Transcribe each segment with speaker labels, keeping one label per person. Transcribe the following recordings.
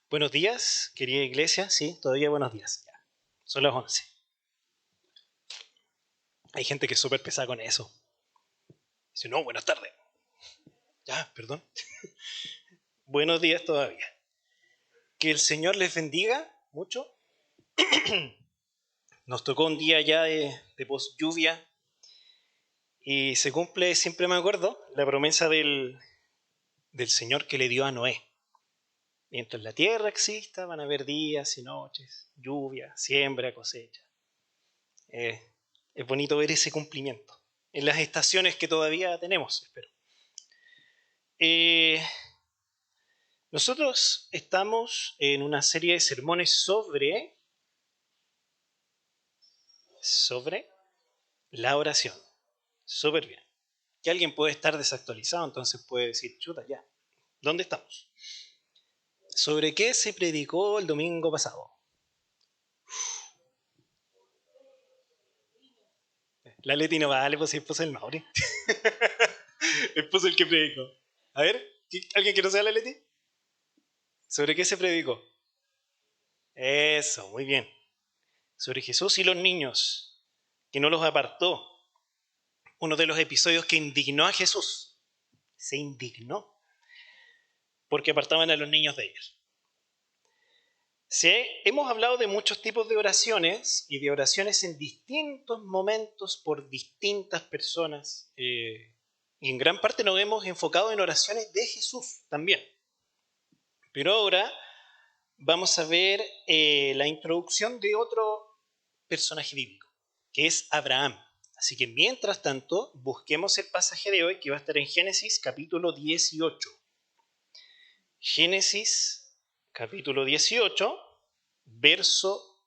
Speaker 1: Buenos días, querida iglesia. Sí, todavía buenos días. Ya. Son las 11. Hay gente que es súper pesada con eso. Dice, no, buenas tardes. Ya, perdón. Buenos días todavía. Que el Señor les bendiga mucho. Nos tocó un día ya de post lluvia y se cumple, siempre me acuerdo, la promesa del Señor que le dio a Noé. Mientras la tierra exista van a haber días y noches, lluvia, siembra, cosecha. Eh, es bonito ver ese cumplimiento en las estaciones que todavía tenemos, espero. Nosotros estamos en una serie de sermones sobre la oración. Súper bien. Que alguien puede estar desactualizado, entonces puede decir, chuta, ya, ¿dónde estamos? ¿Sobre qué se predicó el domingo pasado? La Leti no vale, pues si es el Mauri. Es el que predicó. A ver, ¿alguien que no sea la Leti? ¿Sobre qué se predicó? Eso, muy bien. Sobre Jesús y los niños, que no los apartó. Uno de los episodios que indignó a Jesús. Se indignó porque apartaban a los niños de ellos. Sí, hemos hablado de muchos tipos de oraciones y de oraciones en distintos momentos por distintas personas. Y en gran parte nos hemos enfocado en oraciones de Jesús también. Pero ahora vamos a ver la introducción de otro personaje bíblico, que es Abraham. Así que mientras tanto, busquemos el pasaje de hoy que va a estar en Génesis capítulo 18. Génesis capítulo 18, verso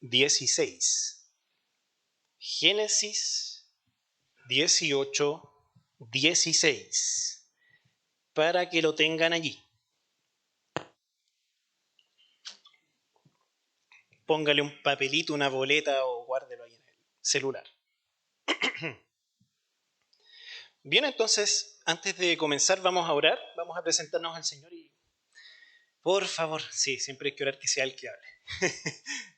Speaker 1: 16. Génesis 18, 16. Para que lo tengan allí. Póngale un papelito, una boleta o guárdelo ahí en el celular. Bien, entonces, antes de comenzar vamos a orar, vamos a presentarnos al Señor y por favor, sí, siempre hay que orar que sea el que hable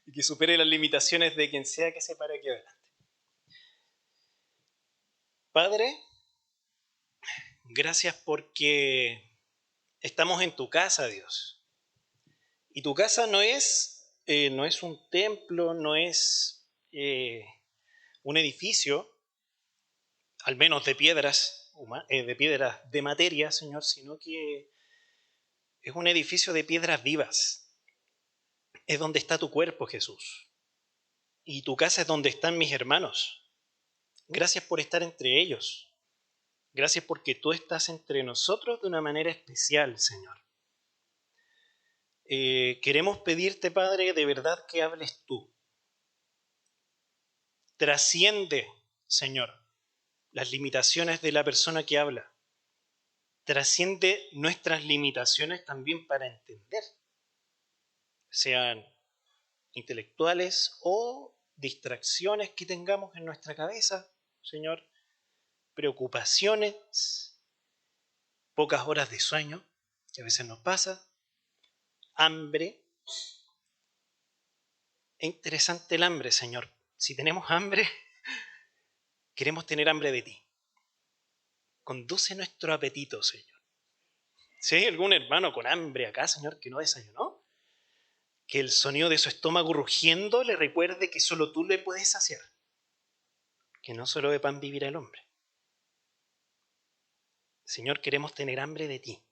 Speaker 1: y que supere las limitaciones de quien sea que se pare aquí adelante. Padre, gracias porque estamos en tu casa, Dios. Y tu casa no es un templo, no es un edificio, al menos de piedras de materia, Señor, sino que es un edificio de piedras vivas. Es donde está tu cuerpo, Jesús. Y tu casa es donde están mis hermanos. Gracias por estar entre ellos. Gracias porque tú estás entre nosotros de una manera especial, Señor. Queremos pedirte, Padre, de verdad que hables tú. Trasciende, Señor, las limitaciones de la persona que habla. Trasciende nuestras limitaciones también para entender, sean intelectuales o distracciones que tengamos en nuestra cabeza, Señor, preocupaciones, pocas horas de sueño, que a veces nos pasa, hambre. Es interesante el hambre, Señor. Si tenemos hambre, queremos tener hambre de ti. Conduce nuestro apetito, Señor. Si hay algún hermano con hambre acá, Señor, que no desayunó, que el sonido de su estómago rugiendo le recuerde que solo tú le puedes saciar, que no solo de pan vivirá el hombre. Señor, queremos tener hambre de ti,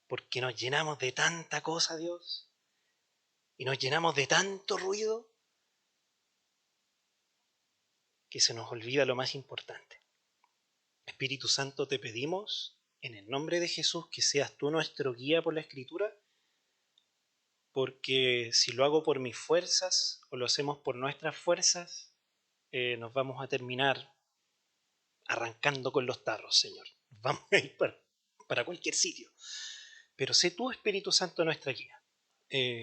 Speaker 1: porque nos llenamos de tanta cosa, Dios, y nos llenamos de tanto ruido que se nos olvida lo más importante. Espíritu Santo, te pedimos en el nombre de Jesús que seas tú nuestro guía por la Escritura, porque si lo hago por mis fuerzas o lo hacemos por nuestras fuerzas, nos vamos a terminar arrancando con los tarros, Señor. Vamos a ir para cualquier sitio. Pero sé tú, Espíritu Santo, nuestra guía.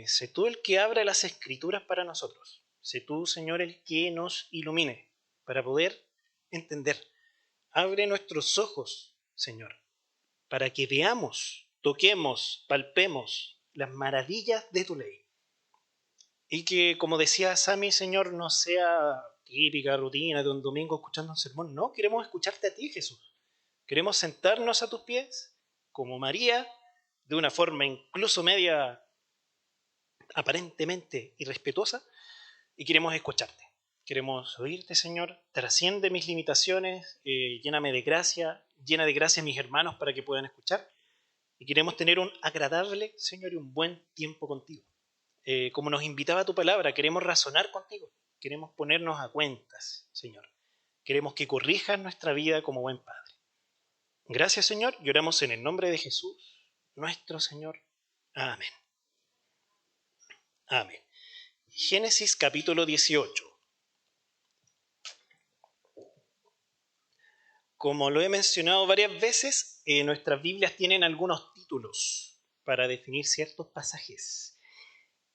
Speaker 1: Sé tú el que abra las Escrituras para nosotros. Sé tú, Señor, el que nos ilumine para poder entender. Abre nuestros ojos, Señor, para que veamos toquemos, palpemos las maravillas de tu ley. Y que, como decía Sammy, Señor, no sea típica rutina de un domingo escuchando un sermón. No, queremos escucharte a ti, Jesús. Queremos sentarnos a tus pies, como María, de una forma incluso media aparentemente irrespetuosa, y queremos escucharte. Queremos oírte, Señor. Trasciende mis limitaciones, lléname de gracia, llena de gracia a mis hermanos para que puedan escuchar. Y queremos tener un agradable, Señor, y un buen tiempo contigo. Como nos invitaba tu palabra, queremos razonar contigo. Queremos ponernos a cuentas, Señor. Queremos que corrijas nuestra vida como buen Padre. Gracias, Señor, y oramos en el nombre de Jesús, nuestro Señor. Amén. Amén. Génesis capítulo 18. Como lo he mencionado varias veces, nuestras Biblias tienen algunos títulos para definir ciertos pasajes.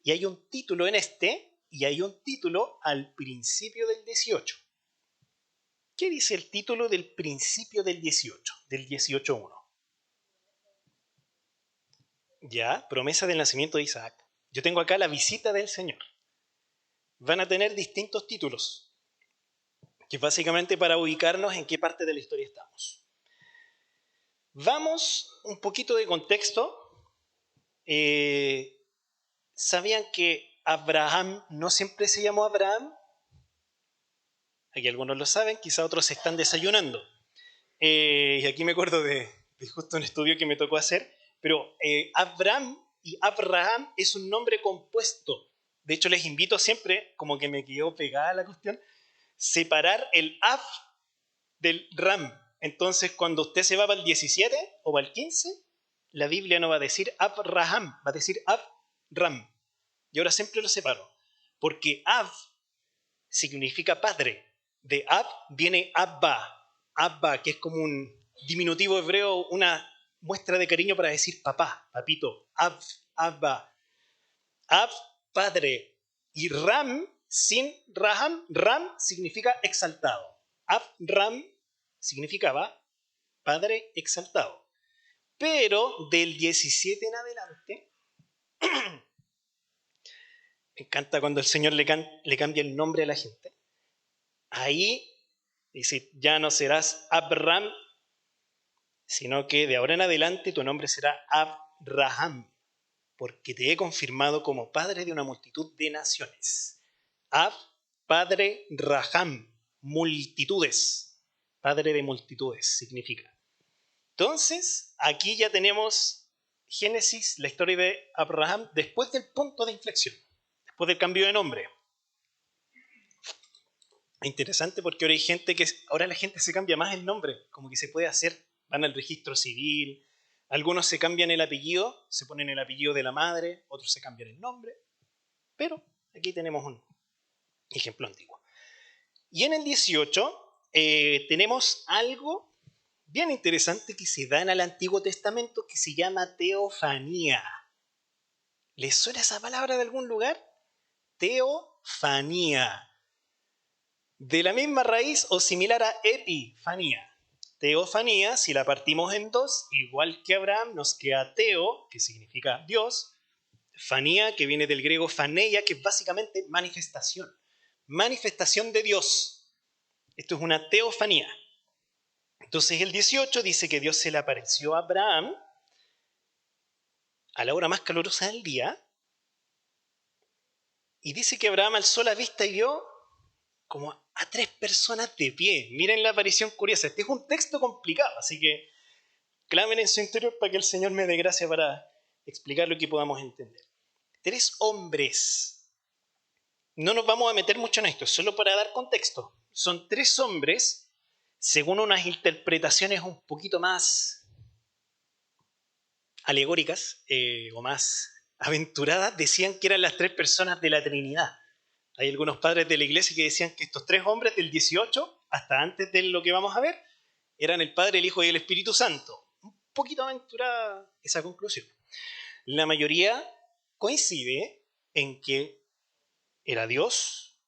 Speaker 1: Y hay un título en este, y hay un título al principio del 18. ¿Qué dice el título del principio del 18, del 18.1? Ya, promesa del nacimiento de Isaac. Yo tengo acá la visita del Señor. Van a tener distintos títulos, que es básicamente para ubicarnos en qué parte de la historia estamos. Vamos un poquito de contexto. ¿Sabían que Abraham no siempre se llamó Abraham? Aquí algunos lo saben, quizá otros se están desayunando. Y aquí me acuerdo de justo un estudio que me tocó hacer, pero Abraham y Abraham es un nombre compuesto. De hecho, les invito siempre, como que me quedó pegada la cuestión, separar el Ab del Ram. Entonces, cuando usted se va para el 17 o para el 15, la Biblia no va a decir Abraham, va a decir Abram. Y ahora siempre lo separo, porque Ab significa padre. De Ab viene Abba. Abba, que es como un diminutivo hebreo, una muestra de cariño para decir papá, papito. Abba. Ab, padre. Y Ram, sin Raham, Ram significa exaltado. Abram significaba padre exaltado. Pero del 17 en adelante, me encanta cuando el Señor le cambia el nombre a la gente. Ahí dice, ya no serás Abram, sino que de ahora en adelante tu nombre será Abraham, porque te he confirmado como padre de una multitud de naciones. Ab, padre, Raham, multitudes. Padre de multitudes significa. Entonces, aquí ya tenemos Génesis, la historia de Abraham, después del punto de inflexión, después del cambio de nombre. Interesante porque ahora la gente se cambia más el nombre, como que se puede hacer, van al registro civil, algunos se cambian el apellido, se ponen el apellido de la madre, otros se cambian el nombre, pero aquí tenemos un ejemplo antiguo. Y en el 18 tenemos algo bien interesante que se da en el Antiguo Testamento que se llama teofanía. ¿Les suena esa palabra de algún lugar? Teofanía. De la misma raíz o similar a epifanía. Teofanía, si la partimos en dos, igual que Abraham, nos queda teo, que significa Dios, fanía, que viene del griego faneia, que es básicamente manifestación. Manifestación de Dios. Esto es una teofanía. Entonces el 18 dice que Dios se le apareció a Abraham a la hora más calurosa del día, y dice que Abraham alzó la vista y vio como a 3 personas de pie. Miren la aparición curiosa. Este es un texto complicado, así que clamen en su interior para que el Señor me dé gracia para explicar lo que podamos entender. 3 hombres. No nos vamos a meter mucho en esto, solo para dar contexto. Son 3 hombres, según unas interpretaciones un poquito más alegóricas o más aventuradas, decían que eran las 3 personas de la Trinidad. Hay algunos padres de la iglesia que decían que estos 3 hombres del 18, hasta antes de lo que vamos a ver, eran el Padre, el Hijo y el Espíritu Santo. Un poquito aventurada esa conclusión. La mayoría coincide en que era Dios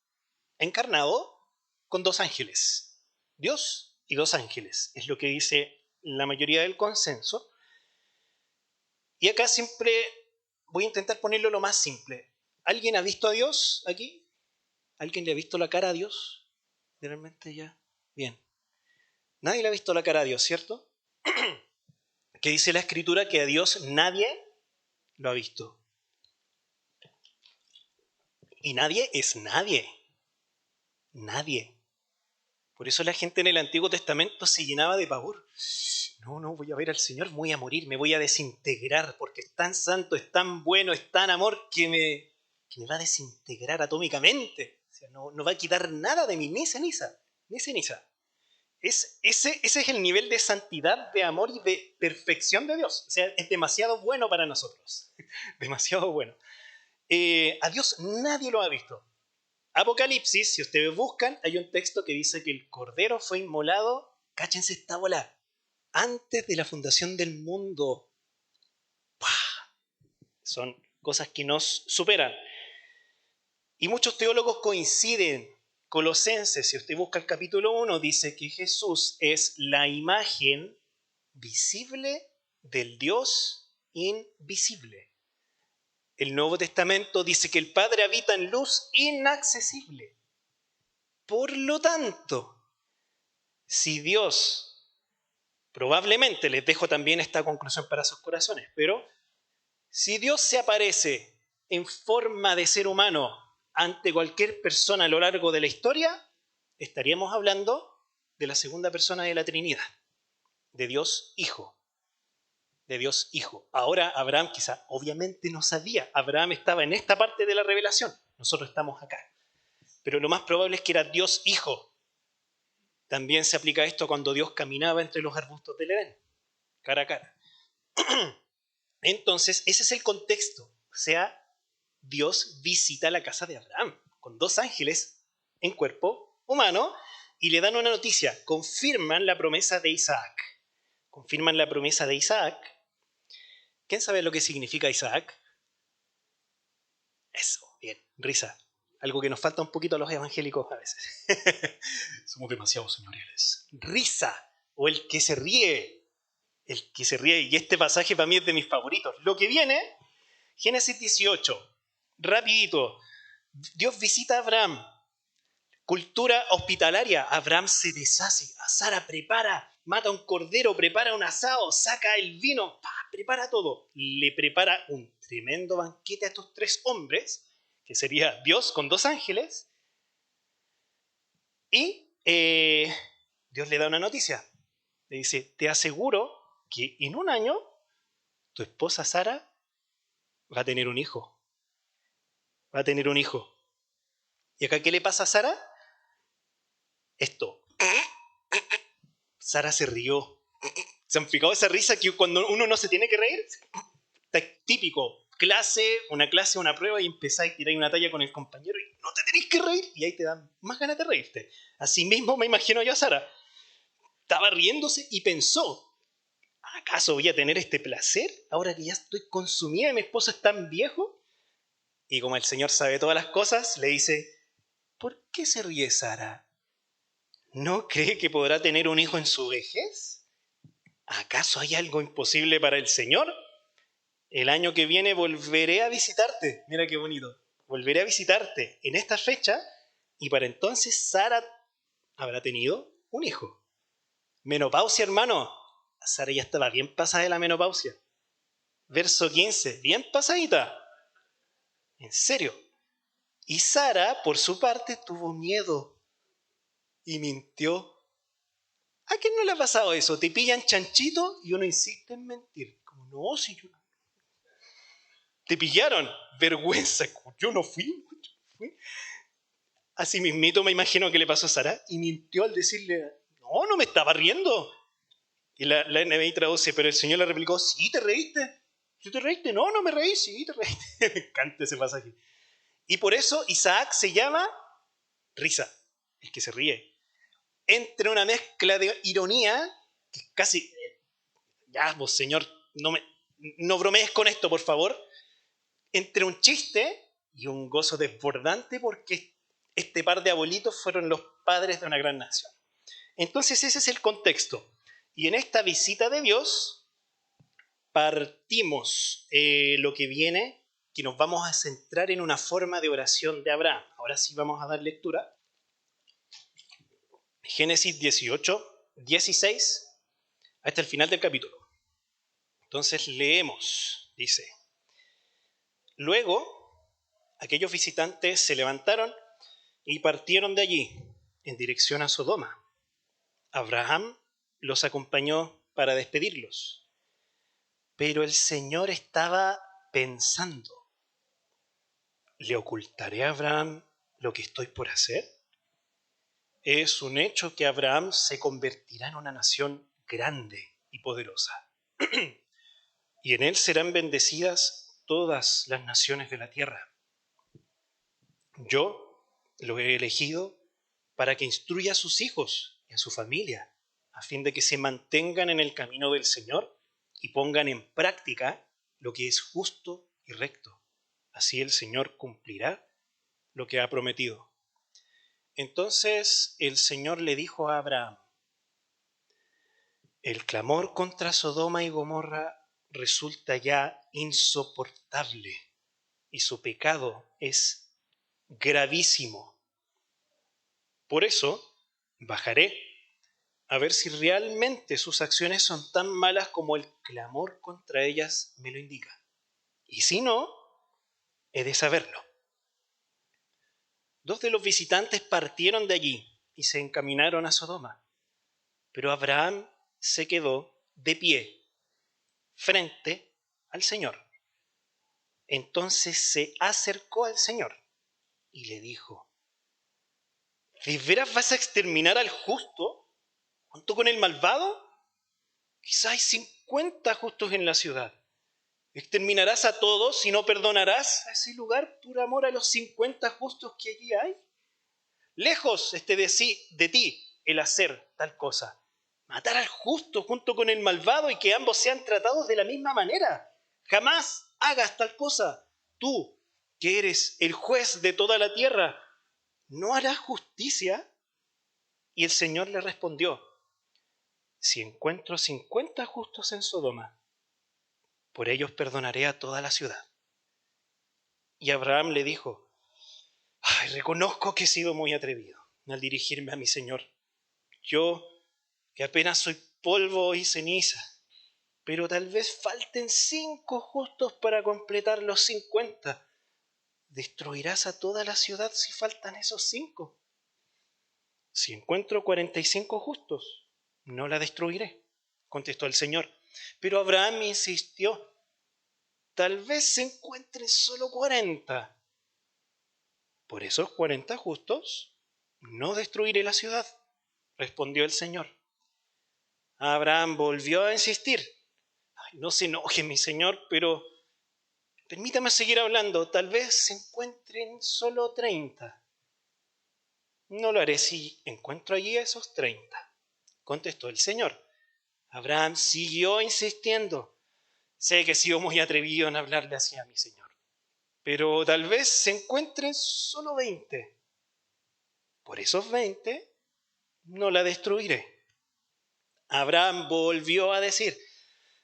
Speaker 1: encarnado con 2 ángeles. Dios y 2 ángeles. Es lo que dice la mayoría del consenso. Y acá siempre voy a intentar ponerlo lo más simple. ¿Alguien ha visto a Dios aquí? ¿Alguien le ha visto la cara a Dios? Realmente ya. Bien. Nadie le ha visto la cara a Dios, ¿cierto? Que dice la Escritura que a Dios nadie lo ha visto. Y nadie es nadie. Nadie. Por eso la gente en el Antiguo Testamento se llenaba de pavor. No, voy a ver al Señor, voy a morir, me voy a desintegrar, porque es tan santo, es tan bueno, es tan amor que me va a desintegrar atómicamente. O sea, no va a quitar nada de mí, ni ceniza, ni ceniza. Ese es el nivel de santidad, de amor y de perfección de Dios. O sea, es demasiado bueno para nosotros. Demasiado bueno. A Dios nadie lo ha visto. Apocalipsis, si ustedes buscan, hay un texto que dice que el Cordero fue inmolado, cáchense esta bola, antes de la fundación del mundo. ¡Pah! Son cosas que nos superan. Y muchos teólogos coinciden. Colosenses, si usted busca el capítulo 1, dice que Jesús es la imagen visible del Dios invisible. El Nuevo Testamento dice que el Padre habita en luz inaccesible. Por lo tanto, si Dios, probablemente les dejo también esta conclusión para sus corazones, pero si Dios se aparece en forma de ser humano ante cualquier persona a lo largo de la historia, estaríamos hablando de la segunda persona de la Trinidad, de Dios Hijo. De Dios Hijo. Ahora Abraham quizá obviamente no sabía, Abraham estaba en esta parte de la revelación, nosotros estamos acá. Pero lo más probable es que era Dios Hijo. También se aplica esto cuando Dios caminaba entre los arbustos del Edén, cara a cara. Entonces, ese es el contexto. O sea, Dios visita la casa de Abraham con 2 ángeles en cuerpo humano y le dan una noticia. Confirman la promesa de Isaac. Confirman la promesa de Isaac. ¿Quién sabe lo que significa Isaac? Eso, bien, risa. Algo que nos falta un poquito a los evangélicos a veces. Somos demasiado señoriales. Risa, o el que se ríe. El que se ríe, y este pasaje para mí es de mis favoritos. Lo que viene, Génesis 18, rapidito. Dios visita a Abraham. Cultura hospitalaria. Abraham se deshace. A Sara prepara, mata un cordero, prepara un asado, saca el vino, prepara todo. Le prepara un tremendo banquete a estos 3 hombres, que sería Dios con 2 ángeles. Y Dios le da una noticia. Le dice, te aseguro que en 1 año tu esposa Sara va a tener un hijo. Va a tener un hijo. ¿Y acá qué le pasa a Sara? Esto. Sara se rió. ¿Se han fijado esa risa que cuando uno no se tiene que reír? Está típico. Una clase, una prueba y empezáis a tirar una talla con el compañero y no te tenéis que reír y ahí te dan más ganas de reírte. Así mismo me imagino yo a Sara. Estaba riéndose y pensó, ¿acaso voy a tener este placer ahora que ya estoy consumida y mi esposo es tan viejo? Y como el Señor sabe todas las cosas, le dice, ¿por qué se ríe Sara? ¿No cree que podrá tener un hijo en su vejez? ¿Acaso hay algo imposible para el Señor? El año que viene volveré a visitarte. Mira qué bonito. Volveré a visitarte en esta fecha y para entonces Sara habrá tenido un hijo. Menopausia, hermano. Sara ya estaba bien pasada de la menopausia. Verso 15, bien pasadita. En serio. Y Sara, por su parte, tuvo miedo y mintió. ¿A quién no le ha pasado eso? Te pillan chanchito y uno insiste en mentir. Como, no, si yo no. Te pillaron. Vergüenza. Yo no fui. Así mismito me imagino que le pasó a Sara y mintió al decirle, no me estaba riendo. Y la NBI traduce, pero el Señor le replicó, sí, te reíste. ¿Sí te reíste? No me reí, sí, te reíste. Me encanta ese pasaje. Y por eso Isaac se llama risa, el que se ríe. Entre una mezcla de ironía, que casi, ya vos Señor, no bromees con esto, por favor. Entre un chiste y un gozo desbordante porque este par de abuelitos fueron los padres de una gran nación. Entonces ese es el contexto. Y en esta visita de Dios, partimos lo que viene, que nos vamos a centrar en una forma de oración de Abraham. Ahora sí vamos a dar lectura. Génesis 18, 16, hasta el final del capítulo. Entonces leemos, dice: Luego, aquellos visitantes se levantaron y partieron de allí, en dirección a Sodoma. Abraham los acompañó para despedirlos. Pero el Señor estaba pensando: ¿le ocultaré a Abraham lo que estoy por hacer? Es un hecho que Abraham se convertirá en una nación grande y poderosa, y en él serán bendecidas todas las naciones de la tierra. Yo lo he elegido para que instruya a sus hijos y a su familia, a fin de que se mantengan en el camino del Señor y pongan en práctica lo que es justo y recto. Así el Señor cumplirá lo que ha prometido. Entonces el Señor le dijo a Abraham: el clamor contra Sodoma y Gomorra resulta ya insoportable y su pecado es gravísimo. Por eso bajaré a ver si realmente sus acciones son tan malas como el clamor contra ellas me lo indica. Y si no, he de saberlo. Dos de los visitantes partieron de allí y se encaminaron a Sodoma, pero Abraham se quedó de pie frente al Señor. Entonces se acercó al Señor y le dijo: ¿de veras vas a exterminar al justo junto con el malvado? Quizá hay 50 justos en la ciudad. ¿Exterminarás a todos y no perdonarás a ese lugar por amor a los 50 justos que allí hay? Lejos esté de ti el hacer tal cosa. Matar al justo junto con el malvado y que ambos sean tratados de la misma manera. Jamás hagas tal cosa. Tú, que eres el juez de toda la tierra, ¿no harás justicia? Y el Señor le respondió: si encuentro 50 justos en Sodoma, por ellos perdonaré a toda la ciudad. Y Abraham le dijo: ay, reconozco que he sido muy atrevido al dirigirme a mi Señor. Yo, que apenas soy polvo y ceniza, pero tal vez falten 5 justos para completar los 50. ¿Destruirás a toda la ciudad si faltan esos 5? Si encuentro 45 justos, no la destruiré, contestó el Señor. Pero Abraham insistió: tal vez se encuentren solo 40. Por esos 40 justos, no destruiré la ciudad, respondió el Señor. Abraham volvió a insistir: ay, no se enoje, mi Señor, pero permítame seguir hablando. Tal vez se encuentren solo 30. No lo haré si encuentro allí a esos 30, contestó el Señor. Abraham siguió insistiendo: sé que he sido muy atrevido en hablarle así a mi Señor, pero tal vez se encuentren solo 20. Por esos 20 no la destruiré. Abraham volvió a decir: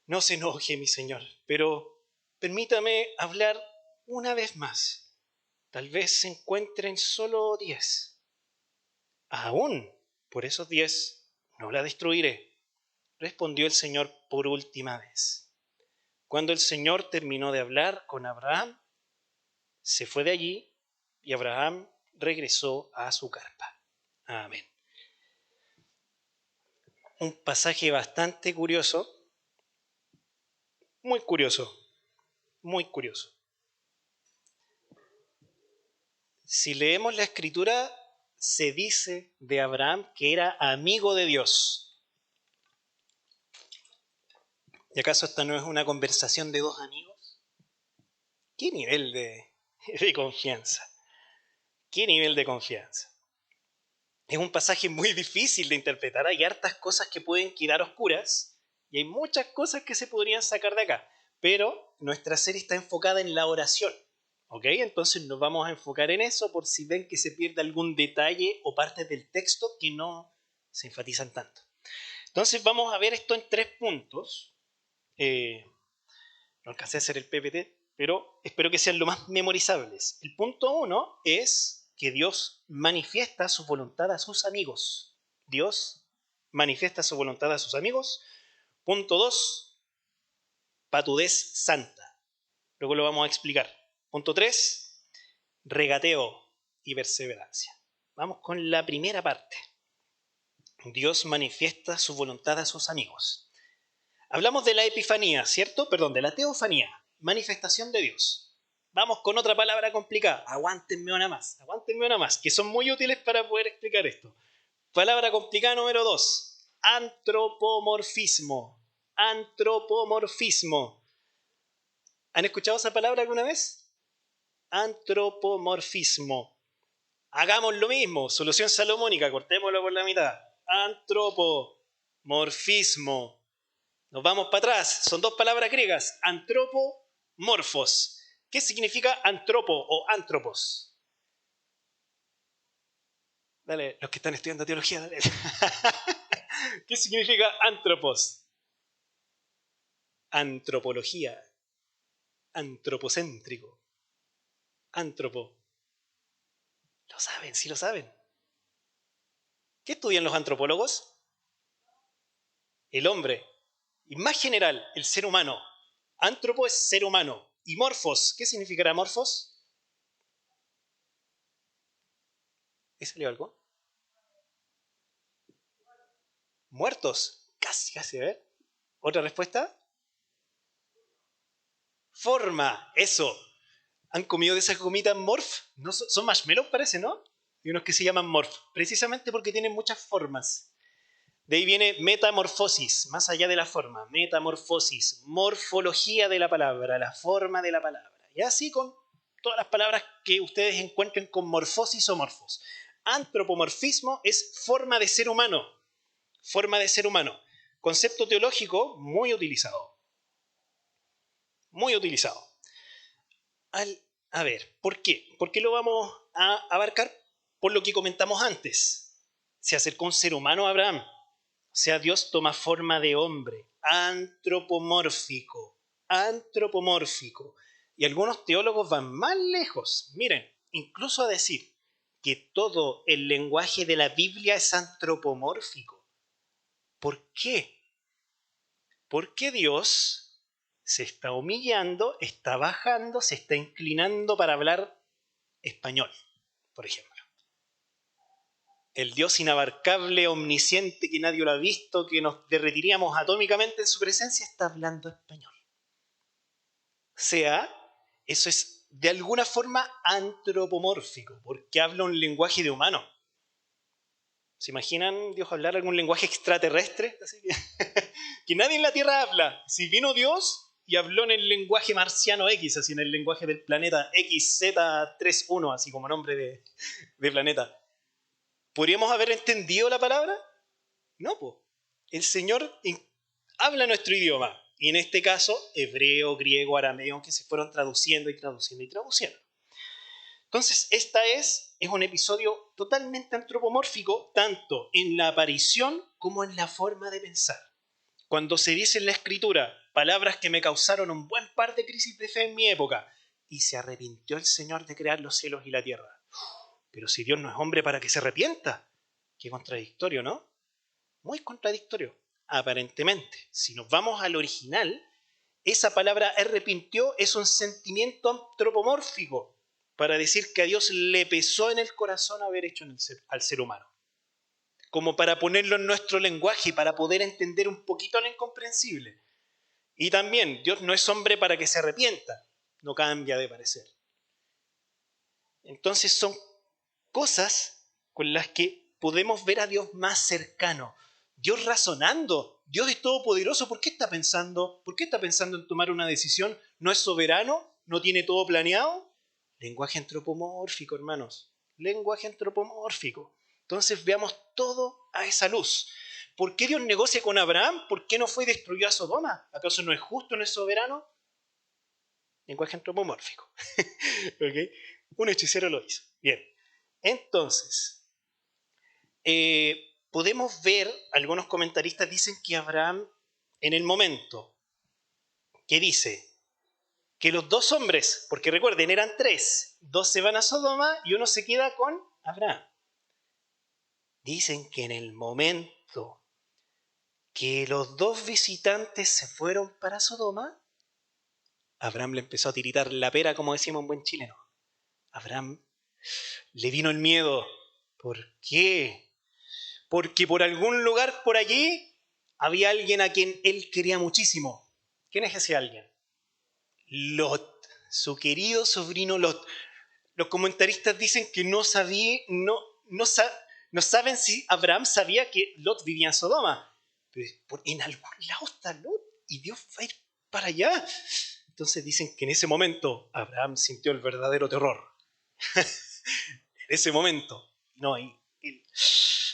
Speaker 1: no se enoje, mi Señor, pero permítame hablar una vez más. Tal vez se encuentren solo 10. Aún por esos 10 no la destruiré, respondió el Señor por última vez. Cuando el Señor terminó de hablar con Abraham, se fue de allí y Abraham regresó a su carpa. Amén. Un pasaje bastante curioso, muy curioso, muy curioso. Si leemos la Escritura, se dice de Abraham que era amigo de Dios. ¿Y acaso esta no es una conversación de dos amigos? ¿Qué nivel de confianza? ¿Qué nivel de confianza? Es un pasaje muy difícil de interpretar. Hay hartas cosas que pueden quedar oscuras y hay muchas cosas que se podrían sacar de acá. Pero nuestra serie está enfocada en la oración. ¿Ok? Entonces nos vamos a enfocar en eso por si ven que se pierde algún detalle o partes del texto que no se enfatizan tanto. Entonces vamos a ver esto en 3 puntos. No alcancé a hacer el PPT, pero espero que sean lo más memorizables. El punto 1 es que Dios manifiesta su voluntad a sus amigos. Dios manifiesta su voluntad a sus amigos. Punto 2, patudez santa. Luego lo vamos a explicar. Punto 3, regateo y perseverancia. Vamos con la primera parte. Dios manifiesta su voluntad a sus amigos. Hablamos de la epifanía, ¿cierto? Perdón, de la teofanía, manifestación de Dios. Vamos con otra palabra complicada. Aguántenme una más, que son muy útiles para poder explicar esto. Palabra complicada número 2. Antropomorfismo. Antropomorfismo. ¿Han escuchado esa palabra alguna vez? Antropomorfismo. Hagamos lo mismo. Solución salomónica. Cortémoslo por la mitad. Antropomorfismo. Nos vamos para atrás. Son dos palabras griegas. Antropo, morfos. ¿Qué significa antropo o antropos? Dale, los que están estudiando teología, dale. ¿Qué significa antropos? Antropología. Antropocéntrico. Antropo. Lo saben, sí lo saben. ¿Qué estudian los antropólogos? El hombre. Y más general, el ser humano. Antropo es ser humano. Y morfos, ¿qué significará morfos? ¿Y salió algo? Muertos. Casi, casi, a ver. ¿Otra respuesta? Forma, eso. ¿Han comido de esas gomitas morph? ¿No son marshmallows, parece, no? Y unos que se llaman morph, precisamente porque tienen muchas formas. De ahí viene metamorfosis, más allá de la forma. Metamorfosis, morfología de la palabra, la forma de la palabra. Y así con todas las palabras que ustedes encuentren con morfosis o morfos. Antropomorfismo es forma de ser humano. Forma de ser humano. Concepto teológico muy utilizado. Muy utilizado. A ver, ¿por qué? ¿Por qué lo vamos a abarcar? Por lo que comentamos antes. Se acercó un ser humano a Abraham. O sea, Dios toma forma de hombre. Antropomórfico. Antropomórfico. Y algunos teólogos van más lejos. Miren, incluso a decir que todo el lenguaje de la Biblia es antropomórfico. ¿Por qué? Porque Dios se está humillando, está bajando, se está inclinando para hablar español, por ejemplo. El Dios inabarcable, omnisciente, que nadie lo ha visto, que nos derretiríamos atómicamente en su presencia, está hablando español. O sea, eso es de alguna forma antropomórfico, porque habla un lenguaje de humano. ¿Se imaginan Dios hablar algún lenguaje extraterrestre? Así que nadie en la Tierra habla. Si vino Dios y habló en el lenguaje marciano X, así en el lenguaje del planeta XZ31, así como nombre de planeta, ¿podríamos haber entendido la palabra? No, pues. El Señor habla nuestro idioma. Y en este caso, hebreo, griego, arameo, que se fueron traduciendo y traduciendo y traduciendo. Entonces, es un episodio totalmente antropomórfico, tanto en la aparición como en la forma de pensar. Cuando se dice en la Escritura palabras que me causaron un buen par de crisis de fe en mi época, y se arrepintió el Señor de crear los cielos y la tierra. Pero si Dios no es hombre para que se arrepienta, qué contradictorio, ¿no? Muy contradictorio, aparentemente. Si nos vamos al original, esa palabra arrepintió es un sentimiento antropomórfico para decir que a Dios le pesó en el corazón haber hecho al ser humano. Como para ponerlo en nuestro lenguaje, para poder entender un poquito lo incomprensible. Y también, Dios no es hombre para que se arrepienta, no cambia de parecer. Entonces son cosas con las que podemos ver a Dios más cercano. Dios razonando. Dios es todopoderoso. ¿Por qué está pensando? ¿Por qué está pensando en tomar una decisión? ¿No es soberano? ¿No tiene todo planeado? Lenguaje antropomórfico, hermanos. Lenguaje antropomórfico. Entonces veamos todo a esa luz. ¿Por qué Dios negocia con Abraham? ¿Por qué no fue y destruyó a Sodoma? ¿Acaso no es justo, no es soberano? Lenguaje antropomórfico. ¿Okay? Un hechicero lo hizo. Bien. Entonces, podemos ver, algunos comentaristas dicen que Abraham, en el momento que dice, que los dos hombres, porque recuerden, eran tres, dos se van a Sodoma y uno se queda con Abraham. Dicen que en el momento que los dos visitantes se fueron para Sodoma, Abraham le empezó a tiritar la pera, como decimos en buen chileno. Abraham le vino el miedo. ¿Por qué? Porque por algún lugar por allí había alguien a quien él quería muchísimo. ¿Quién es ese alguien? Lot, su querido sobrino Lot. Los comentaristas dicen que no saben si Abraham sabía que Lot vivía en Sodoma. Pero en algún lado está Lot y Dios va a ir para allá. Entonces dicen que en ese momento Abraham sintió el verdadero terror. En ese momento. No, y él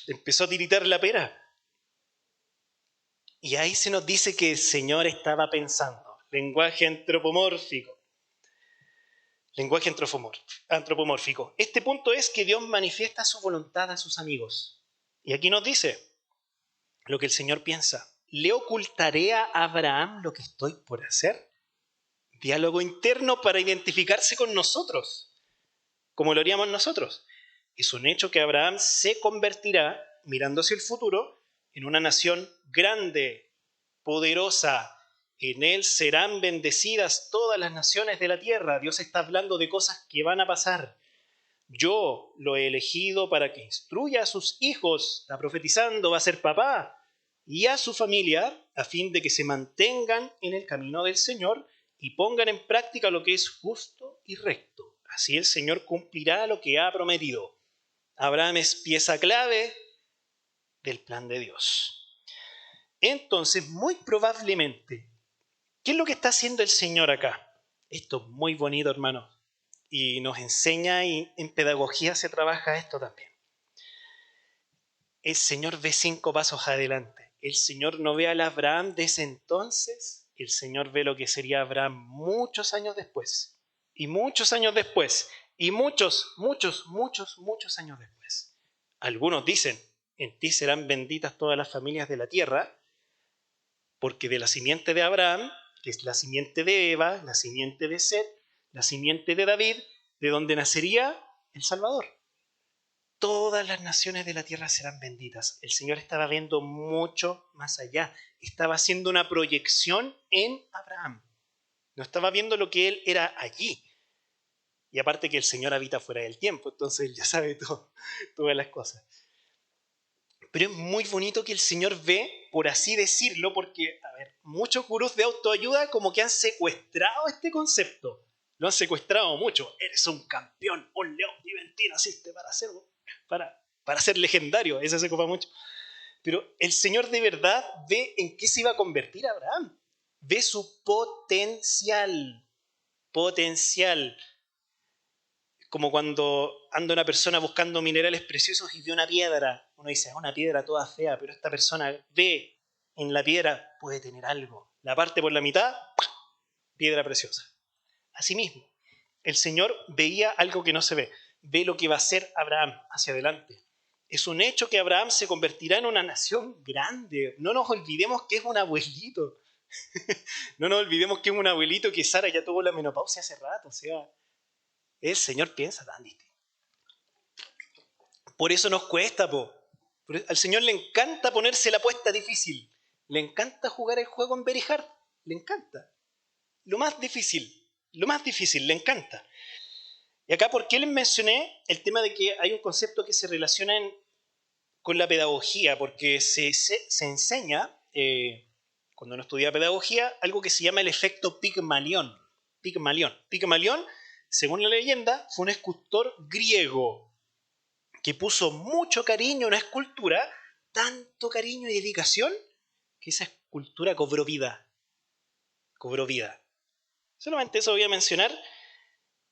Speaker 1: empezó a tiritar la pera. Y ahí se nos dice que el Señor estaba pensando. Lenguaje antropomórfico. Lenguaje antropomórfico. Este punto es que Dios manifiesta su voluntad a sus amigos. Y aquí nos dice lo que el Señor piensa. ¿Le ocultaré a Abraham lo que estoy por hacer? Diálogo interno para identificarse con nosotros, como lo haríamos nosotros. Es un hecho que Abraham se convertirá, mirando hacia el futuro, en una nación grande, poderosa. En él serán bendecidas todas las naciones de la tierra. Dios está hablando de cosas que van a pasar. Yo lo he elegido para que instruya a sus hijos, está profetizando, va a ser papá, y a su familia, a fin de que se mantengan en el camino del Señor y pongan en práctica lo que es justo y recto. Así el Señor cumplirá lo que ha prometido. Abraham es pieza clave del plan de Dios. Entonces, muy probablemente, ¿qué es lo que está haciendo el Señor acá? Esto es muy bonito, hermano. Y nos enseña, y en pedagogía se trabaja esto también. El Señor ve 5 pasos adelante. El Señor no ve al Abraham de ese entonces, el Señor ve lo que sería Abraham muchos años después. Y muchos años después. Y muchos años después. Algunos dicen, en ti serán benditas todas las familias de la tierra, porque de la simiente de Abraham, que es la simiente de Eva, la simiente de Set, la simiente de David, de donde nacería el Salvador. Todas las naciones de la tierra serán benditas. El Señor estaba viendo mucho más allá. Estaba haciendo una proyección en Abraham. No estaba viendo lo que él era allí. Y aparte que el Señor habita fuera del tiempo, entonces él ya sabe todas las cosas. Pero es muy bonito que el Señor ve, por así decirlo, porque, muchos gurús de autoayuda como que han secuestrado este concepto. Lo han secuestrado mucho. Eres un campeón, un león viventín, naciste para ser legendario. Eso se ocupa mucho. Pero el Señor de verdad ve en qué se iba a convertir Abraham. Ve su potencial. Potencial. Como cuando anda una persona buscando minerales preciosos y ve una piedra. Uno dice, es una piedra toda fea, pero esta persona ve en la piedra, puede tener algo. La parte por la mitad, piedra preciosa. Asimismo, el Señor veía algo que no se ve. Ve lo que va a hacer Abraham hacia adelante. Es un hecho que Abraham se convertirá en una nación grande. No nos olvidemos que es un abuelito. No nos olvidemos que es un abuelito, que Sara ya tuvo la menopausia hace rato. O sea, el Señor piensa tan distinto. Por eso nos cuesta, po. Al Señor le encanta ponerse la apuesta difícil. Le encanta jugar el juego en Very Hard. Le encanta. Lo más difícil, le encanta. Y acá, ¿por qué les mencioné el tema de que hay un concepto que se relaciona con la pedagogía? Porque se enseña, cuando uno estudia pedagogía, algo que se llama el efecto Pigmalión. Pigmalión, según la leyenda, fue un escultor griego que puso mucho cariño en una escultura, tanto cariño y dedicación, que esa escultura cobró vida. Cobró vida. Solamente eso voy a mencionar.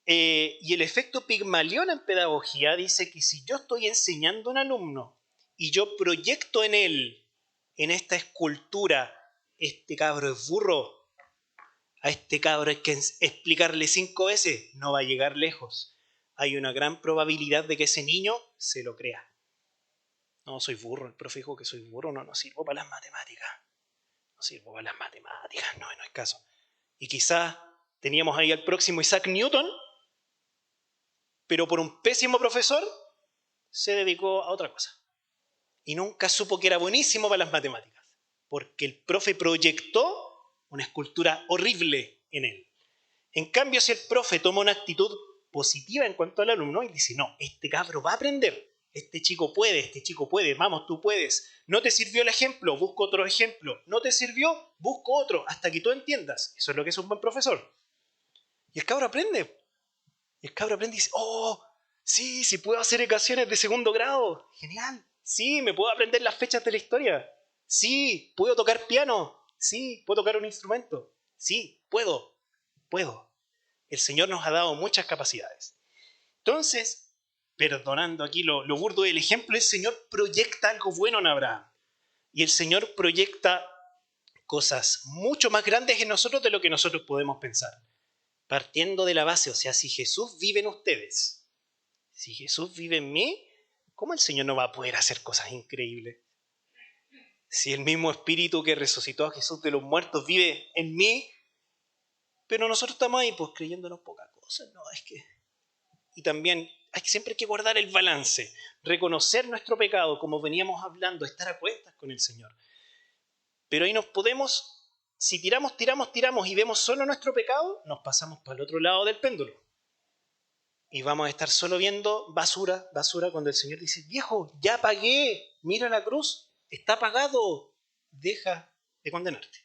Speaker 1: Y el efecto Pigmalión en pedagogía dice que si yo estoy enseñando a un alumno y yo proyecto en él, en esta escultura, este cabro es burro, a este cabro hay que explicarle 5 veces, no va a llegar lejos. Hay una gran probabilidad de que ese niño se lo crea. No, soy burro, el profe dijo que soy burro, no sirvo para las matemáticas. No sirvo para las matemáticas, no es caso. Y quizás Teníamos ahí al próximo Isaac Newton, pero por un pésimo profesor se dedicó a otra cosa. Y nunca supo que era buenísimo para las matemáticas, porque el profe proyectó una escultura horrible en él. En cambio, si el profe toma una actitud positiva en cuanto al alumno y dice, no, este cabro va a aprender, este chico puede, vamos, tú puedes. No te sirvió el ejemplo, busco otro ejemplo. No te sirvió, busco otro, hasta que tú entiendas. Eso es lo que es un buen profesor. Y el cabro aprende. Y el cabro aprende y dice, oh, sí puedo hacer ecuaciones de segundo grado. Genial. Sí, me puedo aprender las fechas de la historia. Sí, puedo tocar piano. Sí, puedo tocar un instrumento. Sí, puedo. El Señor nos ha dado muchas capacidades. Entonces, perdonando aquí lo burdo del ejemplo, el Señor proyecta algo bueno en Abraham. Y el Señor proyecta cosas mucho más grandes en nosotros de lo que nosotros podemos pensar. Partiendo de la base, o sea, si Jesús vive en ustedes, si Jesús vive en mí, ¿cómo el Señor no va a poder hacer cosas increíbles? Si el mismo Espíritu que resucitó a Jesús de los muertos vive en mí, pero nosotros estamos ahí pues creyéndonos poca cosa. No, es que... Y también siempre hay que guardar el balance, reconocer nuestro pecado, como veníamos hablando, estar a cuentas con el Señor. Pero ahí nos podemos, si tiramos y vemos solo nuestro pecado, nos pasamos para el otro lado del péndulo. Y vamos a estar solo viendo basura, cuando el Señor dice, viejo, ya pagué, mira la cruz, está pagado, deja de condenarte.